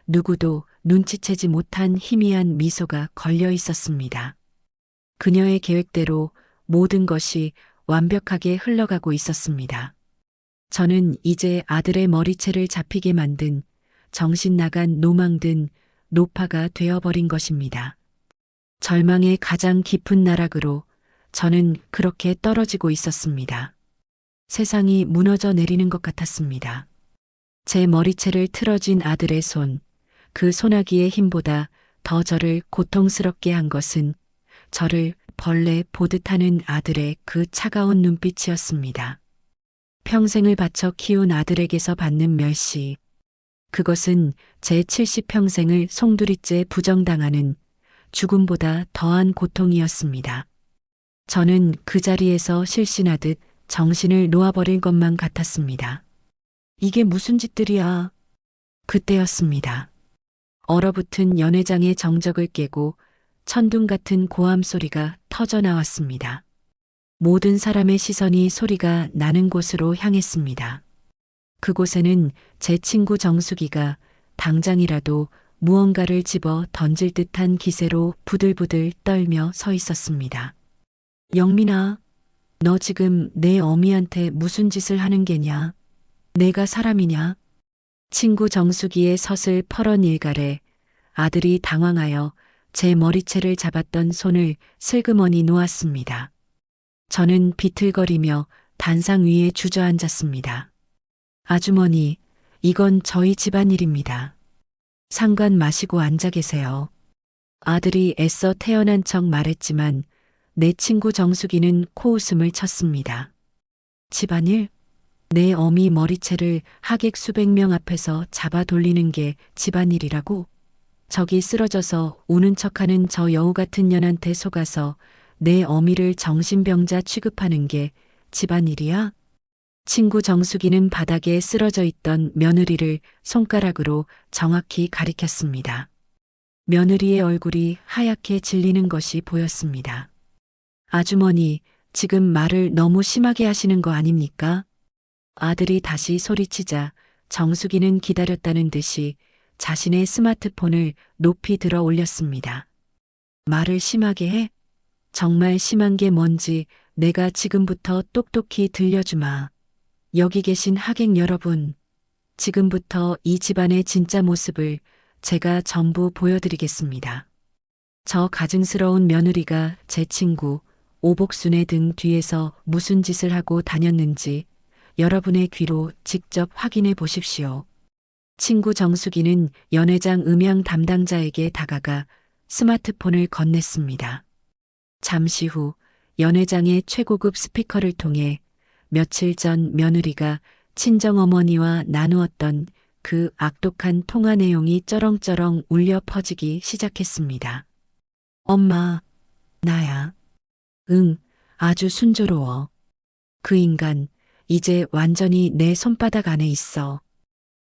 누구도 눈치채지 못한 희미한 미소가 걸려 있었습니다. 그녀의 계획대로 모든 것이 완벽하게 흘러가고 있었습니다. 저는 이제 아들의 머리채를 잡히게 만든 정신 나간 노망든 노파가 되어버린 것입니다. 절망의 가장 깊은 나락으로 저는 그렇게 떨어지고 있었습니다. 세상이 무너져 내리는 것 같았습니다. 제 머리채를 틀어진 아들의 손, 그 소나기의 힘보다 더 저를 고통스럽게 한 것은 저를 벌레 보듯 하는 아들의 그 차가운 눈빛이었습니다. 평생을 바쳐 키운 아들에게서 받는 멸시. 그것은 제 70평생을 송두리째 부정당하는 죽음보다 더한 고통이었습니다. 저는 그 자리에서 실신하듯 정신을 놓아버릴 것만 같았습니다. 이게 무슨 짓들이야? 그때였습니다. 얼어붙은 연회장의 정적을 깨고 천둥 같은 고함 소리가 터져 나왔습니다. 모든 사람의 시선이 소리가 나는 곳으로 향했습니다. 그곳에는 제 친구 정숙이가 당장이라도 무언가를 집어 던질 듯한 기세로 부들부들 떨며 서 있었습니다. 영민아, 너 지금 내 어미한테 무슨 짓을 하는 게냐? 내가 사람이냐? 친구 정숙이의 서슬 퍼런 일갈에 아들이 당황하여 제 머리채를 잡았던 손을 슬그머니 놓았습니다. 저는 비틀거리며 단상 위에 주저앉았습니다. 아주머니, 이건 저희 집안일입니다. 상관 마시고 앉아 계세요. 아들이 애써 태어난 척 말했지만 내 친구 정숙이는 코웃음을 쳤습니다. 집안일? 내 어미 머리채를 하객 수백 명 앞에서 잡아 돌리는 게 집안일이라고? 저기 쓰러져서 우는 척하는 저 여우 같은 년한테 속아서 내 어미를 정신병자 취급하는 게 집안일이야? 친구 정숙이는 바닥에 쓰러져 있던 며느리를 손가락으로 정확히 가리켰습니다. 며느리의 얼굴이 하얗게 질리는 것이 보였습니다. 아주머니, 지금 말을 너무 심하게 하시는 거 아닙니까? 아들이 다시 소리치자 정숙이는 기다렸다는 듯이 자신의 스마트폰을 높이 들어 올렸습니다. 말을 심하게 해? 정말 심한 게 뭔지 내가 지금부터 똑똑히 들려주마. 여기 계신 하객 여러분, 지금부터 이 집안의 진짜 모습을 제가 전부 보여드리겠습니다. 저 가증스러운 며느리가 제 친구 오복순의 등 뒤에서 무슨 짓을 하고 다녔는지 여러분의 귀로 직접 확인해 보십시오. 친구 정숙이는 연회장 음향 담당자에게 다가가 스마트폰을 건넸습니다. 잠시 후 연회장의 최고급 스피커를 통해 며칠 전 며느리가 친정어머니와 나누었던 그 악독한 통화 내용이 쩌렁쩌렁 울려 퍼지기 시작했습니다. 엄마, 나야. 응, 아주 순조로워. 그 인간, 이제 완전히 내 손바닥 안에 있어.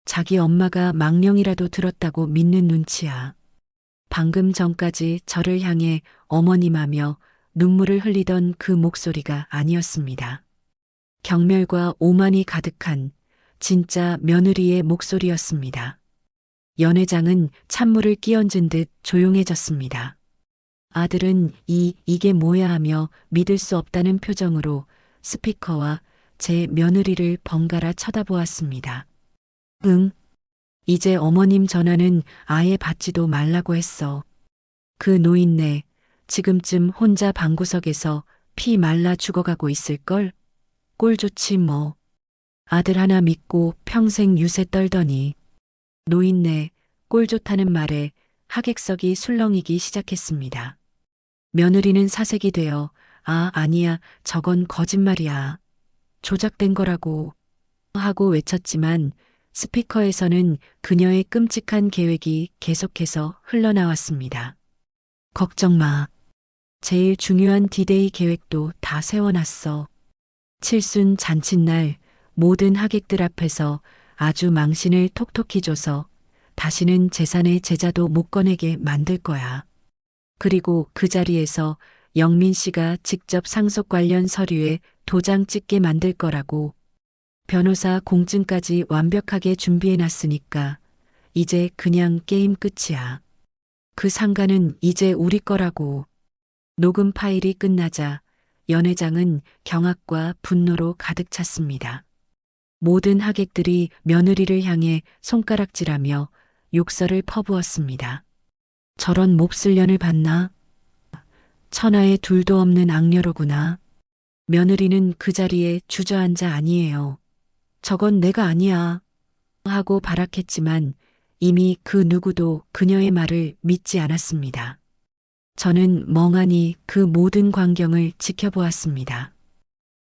자기 엄마가 망령이라도 들었다고 믿는 눈치야. 방금 전까지 저를 향해 어머님하며 눈물을 흘리던 그 목소리가 아니었습니다. 경멸과 오만이 가득한 진짜 며느리의 목소리였습니다. 연회장은 찬물을 끼얹은 듯 조용해졌습니다. 아들은 이게 뭐야 하며 믿을 수 없다는 표정으로 스피커와 제 며느리를 번갈아 쳐다보았습니다. 응, 이제 어머님 전화는 아예 받지도 말라고 했어. 그 노인네, 지금쯤 혼자 방구석에서 피 말라 죽어가고 있을걸? 꼴 좋지 뭐. 아들 하나 믿고 평생 유세 떨더니. 노인네, 꼴 좋다는 말에 하객석이 술렁이기 시작했습니다. 며느리는 사색이 되어 아니야, 저건 거짓말이야. 조작된 거라고 하고 외쳤지만 스피커에서는 그녀의 끔찍한 계획이 계속해서 흘러나왔습니다. 걱정 마. 제일 중요한 디데이 계획도 다 세워놨어. 칠순 잔칫날 모든 하객들 앞에서 아주 망신을 톡톡히 줘서 다시는 재산의 제자도 못 꺼내게 만들 거야. 그리고 그 자리에서 영민 씨가 직접 상속 관련 서류에 도장 찍게 만들 거라고. 변호사 공증까지 완벽하게 준비해 놨으니까 이제 그냥 게임 끝이야. 그 상가는 이제 우리 거라고. 녹음 파일이 끝나자 연회장은 경악과 분노로 가득 찼습니다. 모든 하객들이 며느리를 향해 손가락질하며 욕설을 퍼부었습니다. 저런 몹쓸 년을 봤나? 천하에 둘도 없는 악녀로구나. 며느리는 그 자리에 주저앉아 아니에요. 저건 내가 아니야. 하고 발악했지만 이미 그 누구도 그녀의 말을 믿지 않았습니다. 저는 멍하니 그 모든 광경을 지켜보았습니다.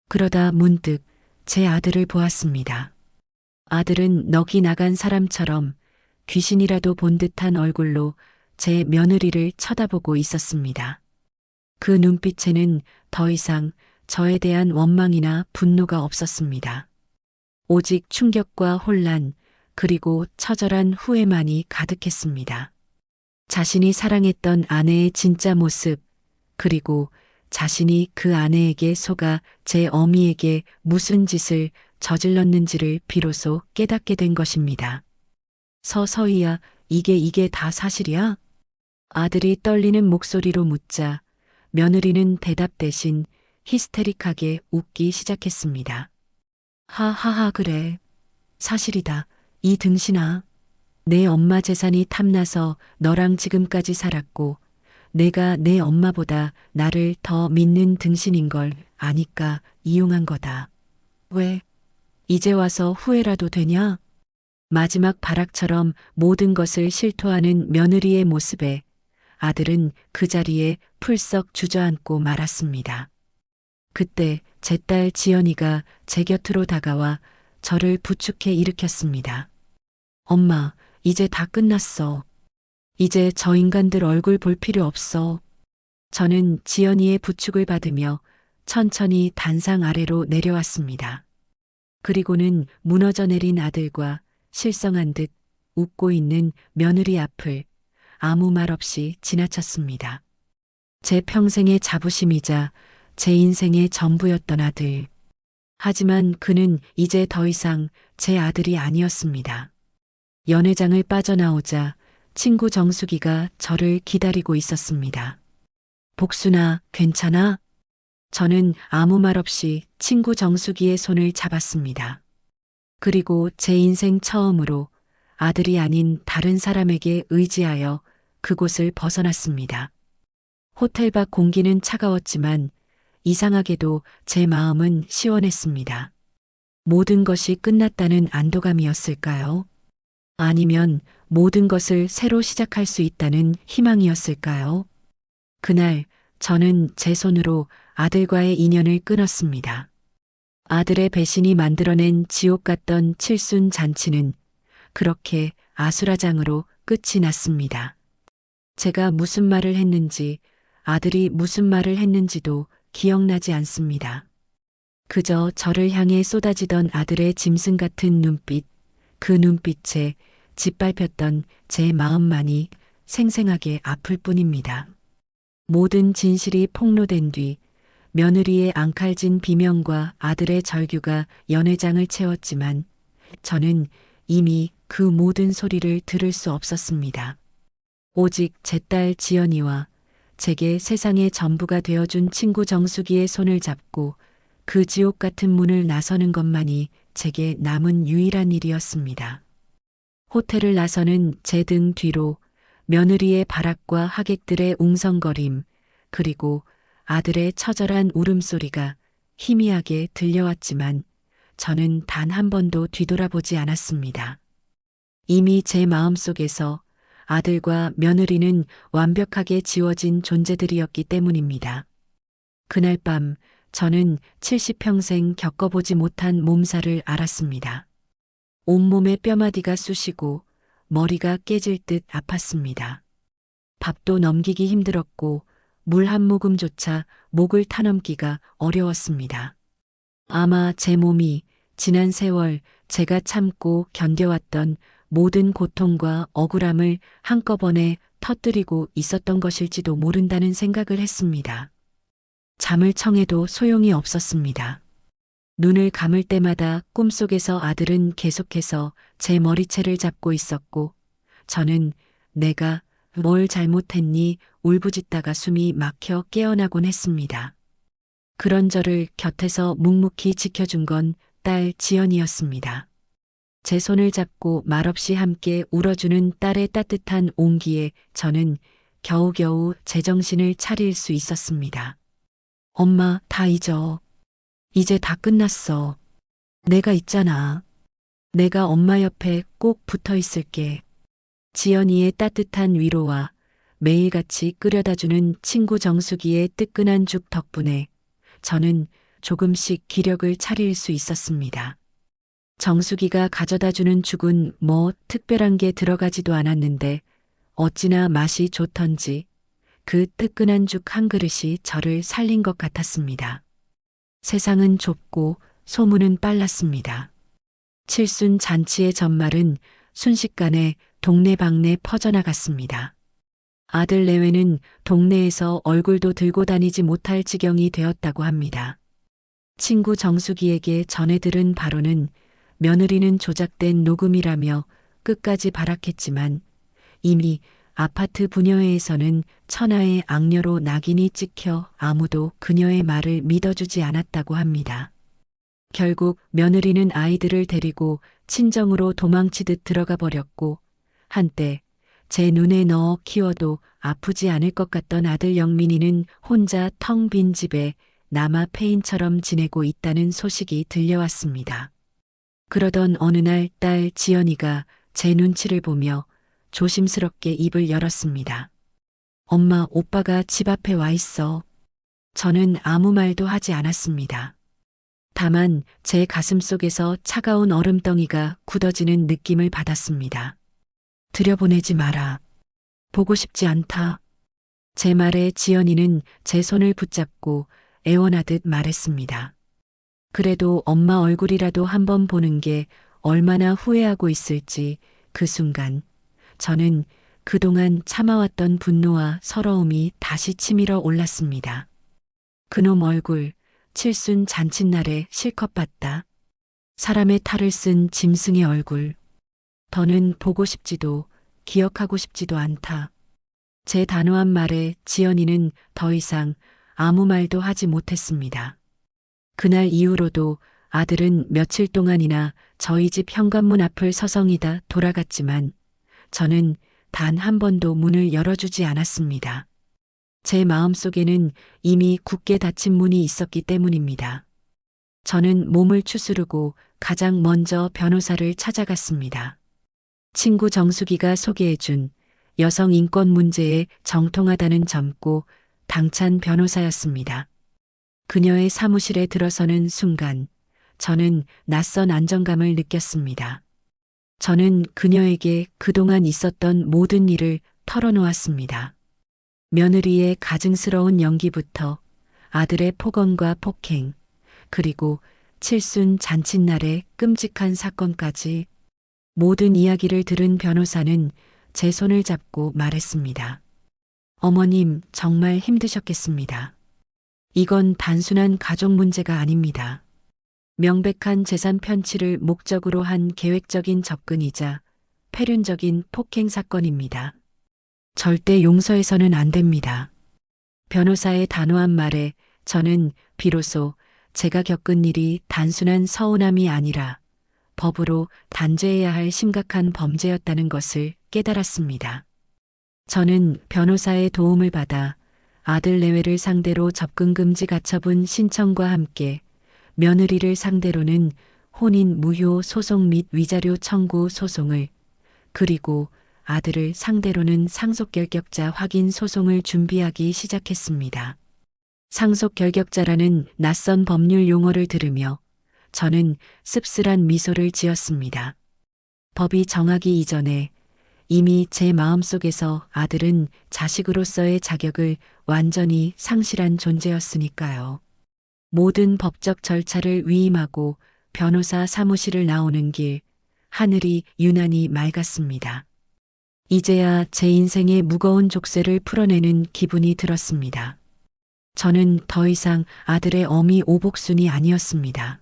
그러다 문득 제 아들을 보았습니다. 아들은 넋이 나간 사람처럼 귀신이라도 본 듯한 얼굴로 제 며느리를 쳐다보고 있었습니다. 그 눈빛에는 더 이상 저에 대한 원망이나 분노가 없었습니다. 오직 충격과 혼란, 그리고 처절한 후회만이 가득했습니다. 자신이 사랑했던 아내의 진짜 모습, 그리고 자신이 그 아내에게 속아 제 어미에게 무슨 짓을 저질렀는지를 비로소 깨닫게 된 것입니다. 서서히야, 이게 다 사실이야? 아들이 떨리는 목소리로 묻자 며느리는 대답 대신 히스테릭하게 웃기 시작했습니다. 하하하 그래. 사실이다. 이 등신아. 내 엄마 재산이 탐나서 너랑 지금까지 살았고 내가 내 엄마보다 나를 더 믿는 등신인 걸 아니까 이용한 거다. 왜? 이제 와서 후회라도 되냐? 마지막 발악처럼 모든 것을 실토하는 며느리의 모습에 아들은 그 자리에 풀썩 주저앉고 말았습니다. 그때 제 딸 지연이가 제 곁으로 다가와 저를 부축해 일으켰습니다. 엄마, 이제 다 끝났어. 이제 저 인간들 얼굴 볼 필요 없어. 저는 지연이의 부축을 받으며 천천히 단상 아래로 내려왔습니다. 그리고는 무너져 내린 아들과 실성한 듯 웃고 있는 며느리 앞을 아무 말 없이 지나쳤습니다. 제 평생의 자부심이자 제 인생의 전부였던 아들. 하지만 그는 이제 더 이상 제 아들이 아니었습니다. 연회장을 빠져나오자 친구 정숙이가 저를 기다리고 있었습니다. 복순아, 괜찮아? 저는 아무 말 없이 친구 정숙이의 손을 잡았습니다. 그리고 제 인생 처음으로 아들이 아닌 다른 사람에게 의지하여 그곳을 벗어났습니다. 호텔 밖 공기는 차가웠지만 이상하게도 제 마음은 시원했습니다. 모든 것이 끝났다는 안도감이었을까요? 아니면 모든 것을 새로 시작할 수 있다는 희망이었을까요? 그날 저는 제 손으로 아들과의 인연을 끊었습니다. 아들의 배신이 만들어낸 지옥 같던 칠순 잔치는 그렇게 아수라장으로 끝이 났습니다. 제가 무슨 말을 했는지 아들이 무슨 말을 했는지도 기억나지 않습니다. 그저 저를 향해 쏟아지던 아들의 짐승 같은 눈빛, 그 눈빛에 짓밟혔던 제 마음만이 생생하게 아플 뿐입니다. 모든 진실이 폭로된 뒤 며느리의 앙칼진 비명과 아들의 절규가 연회장을 채웠지만 저는 이미 그 모든 소리를 들을 수 없었습니다. 오직 제 딸 지연이와 제게 세상의 전부가 되어준 친구 정숙이의 손을 잡고 그 지옥 같은 문을 나서는 것만이 제게 남은 유일한 일이었습니다. 호텔을 나서는 제 등 뒤로 며느리의 발악과 하객들의 웅성거림, 그리고 아들의 처절한 울음소리가 희미하게 들려왔지만 저는 단 한 번도 뒤돌아보지 않았습니다. 이미 제 마음속에서 아들과 며느리는 완벽하게 지워진 존재들이었기 때문입니다. 그날 밤 저는 70평생 겪어보지 못한 몸살을 앓았습니다. 온몸에 뼈마디가 쑤시고 머리가 깨질 듯 아팠습니다. 밥도 넘기기 힘들었고 물 한 모금조차 목을 타넘기가 어려웠습니다. 아마 제 몸이 지난 세월 제가 참고 견뎌왔던 모든 고통과 억울함을 한꺼번에 터뜨리고 있었던 것일지도 모른다는 생각을 했습니다. 잠을 청해도 소용이 없었습니다. 눈을 감을 때마다 꿈속에서 아들은 계속해서 제 머리채를 잡고 있었고, 저는 내가 뭘 잘못했니 울부짖다가 숨이 막혀 깨어나곤 했습니다. 그런 저를 곁에서 묵묵히 지켜준 건 딸 지연이었습니다. 제 손을 잡고 말없이 함께 울어주는 딸의 따뜻한 온기에 저는 겨우겨우 제정신을 차릴 수 있었습니다. 엄마, 다 잊어. 이제 다 끝났어. 내가 있잖아. 내가 엄마 옆에 꼭 붙어 있을게. 지연이의 따뜻한 위로와 매일같이 끓여다주는 친구 정수기의 뜨끈한 죽 덕분에 저는 조금씩 기력을 차릴 수 있었습니다. 정수기가 가져다주는 죽은 뭐 특별한 게 들어가지도 않았는데 어찌나 맛이 좋던지 그 뜨끈한 죽 한 그릇이 저를 살린 것 같았습니다. 세상은 좁고 소문은 빨랐습니다. 칠순 잔치의 전말은 순식간에 동네방네 퍼져나갔습니다. 아들 내외는 동네에서 얼굴도 들고 다니지 못할 지경이 되었다고 합니다. 친구 정수기에게 전해 들은 바로는 며느리는 조작된 녹음이라며 끝까지 발악했지만 이미 아파트 부녀회에서는 천하의 악녀로 낙인이 찍혀 아무도 그녀의 말을 믿어주지 않았다고 합니다. 결국 며느리는 아이들을 데리고 친정으로 도망치듯 들어가 버렸고 한때 제 눈에 넣어 키워도 아프지 않을 것 같던 아들 영민이는 혼자 텅 빈 집에 남아 폐인처럼 지내고 있다는 소식이 들려왔습니다. 그러던 어느 날 딸 지연이가 제 눈치를 보며 조심스럽게 입을 열었습니다. 엄마, 오빠가 집 앞에 와 있어. 저는 아무 말도 하지 않았습니다. 다만 제 가슴 속에서 차가운 얼음덩이가 굳어지는 느낌을 받았습니다. 들여보내지 마라. 보고 싶지 않다. 제 말에 지연이는 제 손을 붙잡고 애원하듯 말했습니다. 그래도 엄마 얼굴이라도 한번 보는 게 얼마나 후회하고 있을지 그 순간 저는 그동안 참아왔던 분노와 서러움이 다시 치밀어 올랐습니다. 그놈 얼굴, 칠순 잔칫날에 실컷 봤다. 사람의 탈을 쓴 짐승의 얼굴. 더는 보고 싶지도 기억하고 싶지도 않다. 제 단호한 말에 지연이는 더 이상 아무 말도 하지 못했습니다. 그날 이후로도 아들은 며칠 동안이나 저희 집 현관문 앞을 서성이다 돌아갔지만 저는 단 한 번도 문을 열어주지 않았습니다. 제 마음속에는 이미 굳게 닫힌 문이 있었기 때문입니다. 저는 몸을 추스르고 가장 먼저 변호사를 찾아갔습니다. 친구 정수기가 소개해준 여성 인권 문제에 정통하다는 젊고 당찬 변호사였습니다. 그녀의 사무실에 들어서는 순간 저는 낯선 안정감을 느꼈습니다. 저는 그녀에게 그동안 있었던 모든 일을 털어놓았습니다. 며느리의 가증스러운 연기부터 아들의 폭언과 폭행, 그리고 칠순 잔칫날의 끔찍한 사건까지 모든 이야기를 들은 변호사는 제 손을 잡고 말했습니다. 어머님, 정말 힘드셨겠습니다. 이건 단순한 가족 문제가 아닙니다. 명백한 재산 편취를 목적으로 한 계획적인 접근이자 폐륜적인 폭행 사건입니다. 절대 용서해서는 안 됩니다. 변호사의 단호한 말에 저는 비로소 제가 겪은 일이 단순한 서운함이 아니라 법으로 단죄해야 할 심각한 범죄였다는 것을 깨달았습니다. 저는 변호사의 도움을 받아 아들 내외를 상대로 접근금지 가처분 신청과 함께 며느리를 상대로는 혼인 무효 소송 및 위자료 청구 소송을, 그리고 아들을 상대로는 상속결격자 확인 소송을 준비하기 시작했습니다. 상속결격자라는 낯선 법률 용어를 들으며 저는 씁쓸한 미소를 지었습니다. 법이 정하기 이전에 이미 제 마음속에서 아들은 자식으로서의 자격을 완전히 상실한 존재였으니까요. 모든 법적 절차를 위임하고 변호사 사무실을 나오는 길, 하늘이 유난히 맑았습니다. 이제야 제 인생의 무거운 족쇄를 풀어내는 기분이 들었습니다. 저는 더 이상 아들의 어미 오복순이 아니었습니다.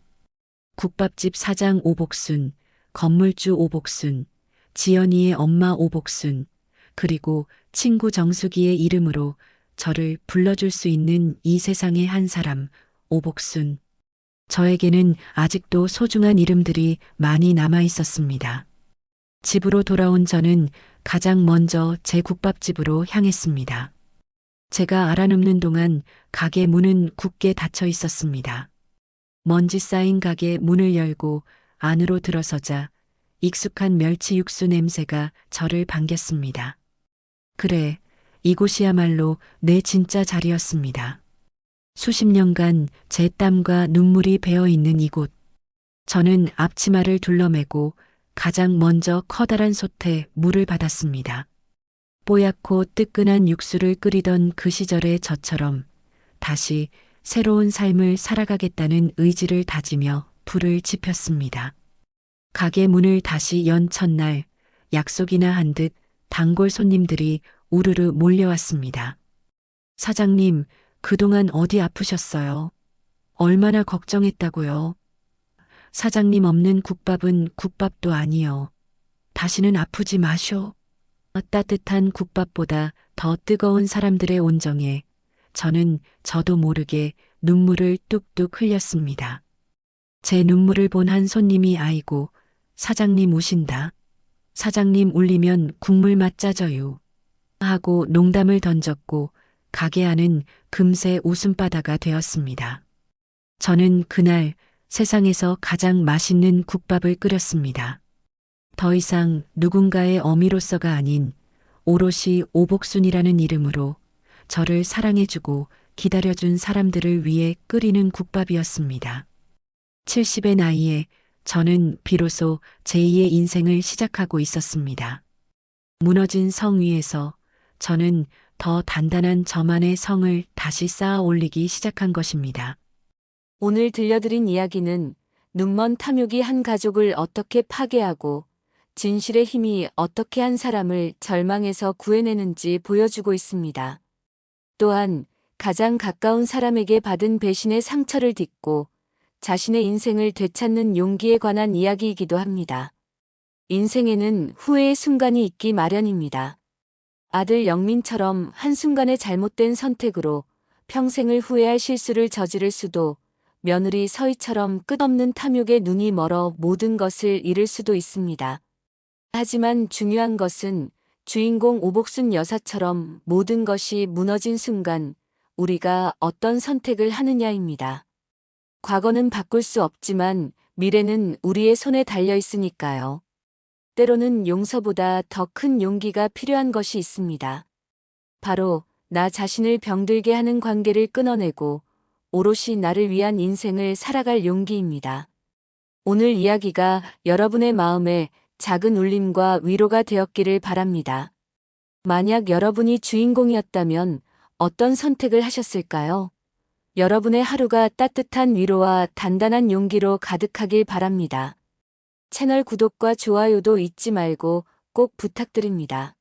국밥집 사장 오복순, 건물주 오복순, 지연이의 엄마 오복순, 그리고 친구 정수기의 이름으로 저를 불러줄 수 있는 이 세상의 한 사람, 오복순. 저에게는 아직도 소중한 이름들이 많이 남아 있었습니다. 집으로 돌아온 저는 가장 먼저 제 국밥집으로 향했습니다. 제가 알아눕는 동안 가게 문은 굳게 닫혀 있었습니다. 먼지 쌓인 가게 문을 열고 안으로 들어서자 익숙한 멸치 육수 냄새가 저를 반겼습니다. 그래, 이곳이야말로 내 진짜 자리였습니다. 수십 년간 제 땀과 눈물이 배어 있는 이곳. 저는 앞치마를 둘러매고 가장 먼저 커다란 솥에 물을 받았습니다. 뽀얗고 뜨끈한 육수를 끓이던 그 시절의 저처럼 다시 새로운 삶을 살아가겠다는 의지를 다지며 불을 지폈습니다. 가게 문을 다시 연 첫날 약속이나 한 듯 단골 손님들이 우르르 몰려왔습니다. 사장님, 그동안 어디 아프셨어요? 얼마나 걱정했다고요? 사장님 없는 국밥은 국밥도 아니요. 다시는 아프지 마쇼. 따뜻한 국밥보다 더 뜨거운 사람들의 온정에 저는 저도 모르게 눈물을 뚝뚝 흘렸습니다. 제 눈물을 본 한 손님이 아이고, 사장님 우신다. 사장님 울리면 국물 맛 짜져요. 하고 농담을 던졌고 가게 안은 금세 웃음바다가 되었습니다. 저는 그날 세상에서 가장 맛있는 국밥을 끓였습니다. 더 이상 누군가의 어미로서가 아닌 오롯이 오복순이라는 이름으로 저를 사랑해주고 기다려준 사람들을 위해 끓이는 국밥이었습니다. 70의 나이에 저는 비로소 제2의 인생을 시작하고 있었습니다. 무너진 성 위에서 저는 더 단단한 저만의 성을 다시 쌓아 올리기 시작한 것입니다. 오늘 들려드린 이야기는 눈먼 탐욕이 한 가족을 어떻게 파괴하고 진실의 힘이 어떻게 한 사람을 절망에서 구해내는지 보여주고 있습니다. 또한 가장 가까운 사람에게 받은 배신의 상처를 딛고 자신의 인생을 되찾는 용기에 관한 이야기이기도 합니다. 인생에는 후회의 순간이 있기 마련입니다. 아들 영민처럼 한순간의 잘못된 선택으로 평생을 후회할 실수를 저지를 수도, 며느리 서희처럼 끝없는 탐욕에 눈이 멀어 모든 것을 잃을 수도 있습니다. 하지만 중요한 것은 주인공 오복순 여사처럼 모든 것이 무너진 순간 우리가 어떤 선택을 하느냐입니다. 과거는 바꿀 수 없지만 미래는 우리의 손에 달려 있으니까요. 때로는 용서보다 더 큰 용기가 필요한 것이 있습니다. 바로 나 자신을 병들게 하는 관계를 끊어내고 오롯이 나를 위한 인생을 살아갈 용기입니다. 오늘 이야기가 여러분의 마음에 작은 울림과 위로가 되었기를 바랍니다. 만약 여러분이 주인공이었다면 어떤 선택을 하셨을까요? 여러분의 하루가 따뜻한 위로와 단단한 용기로 가득하길 바랍니다. 채널 구독과 좋아요도 잊지 말고 꼭 부탁드립니다.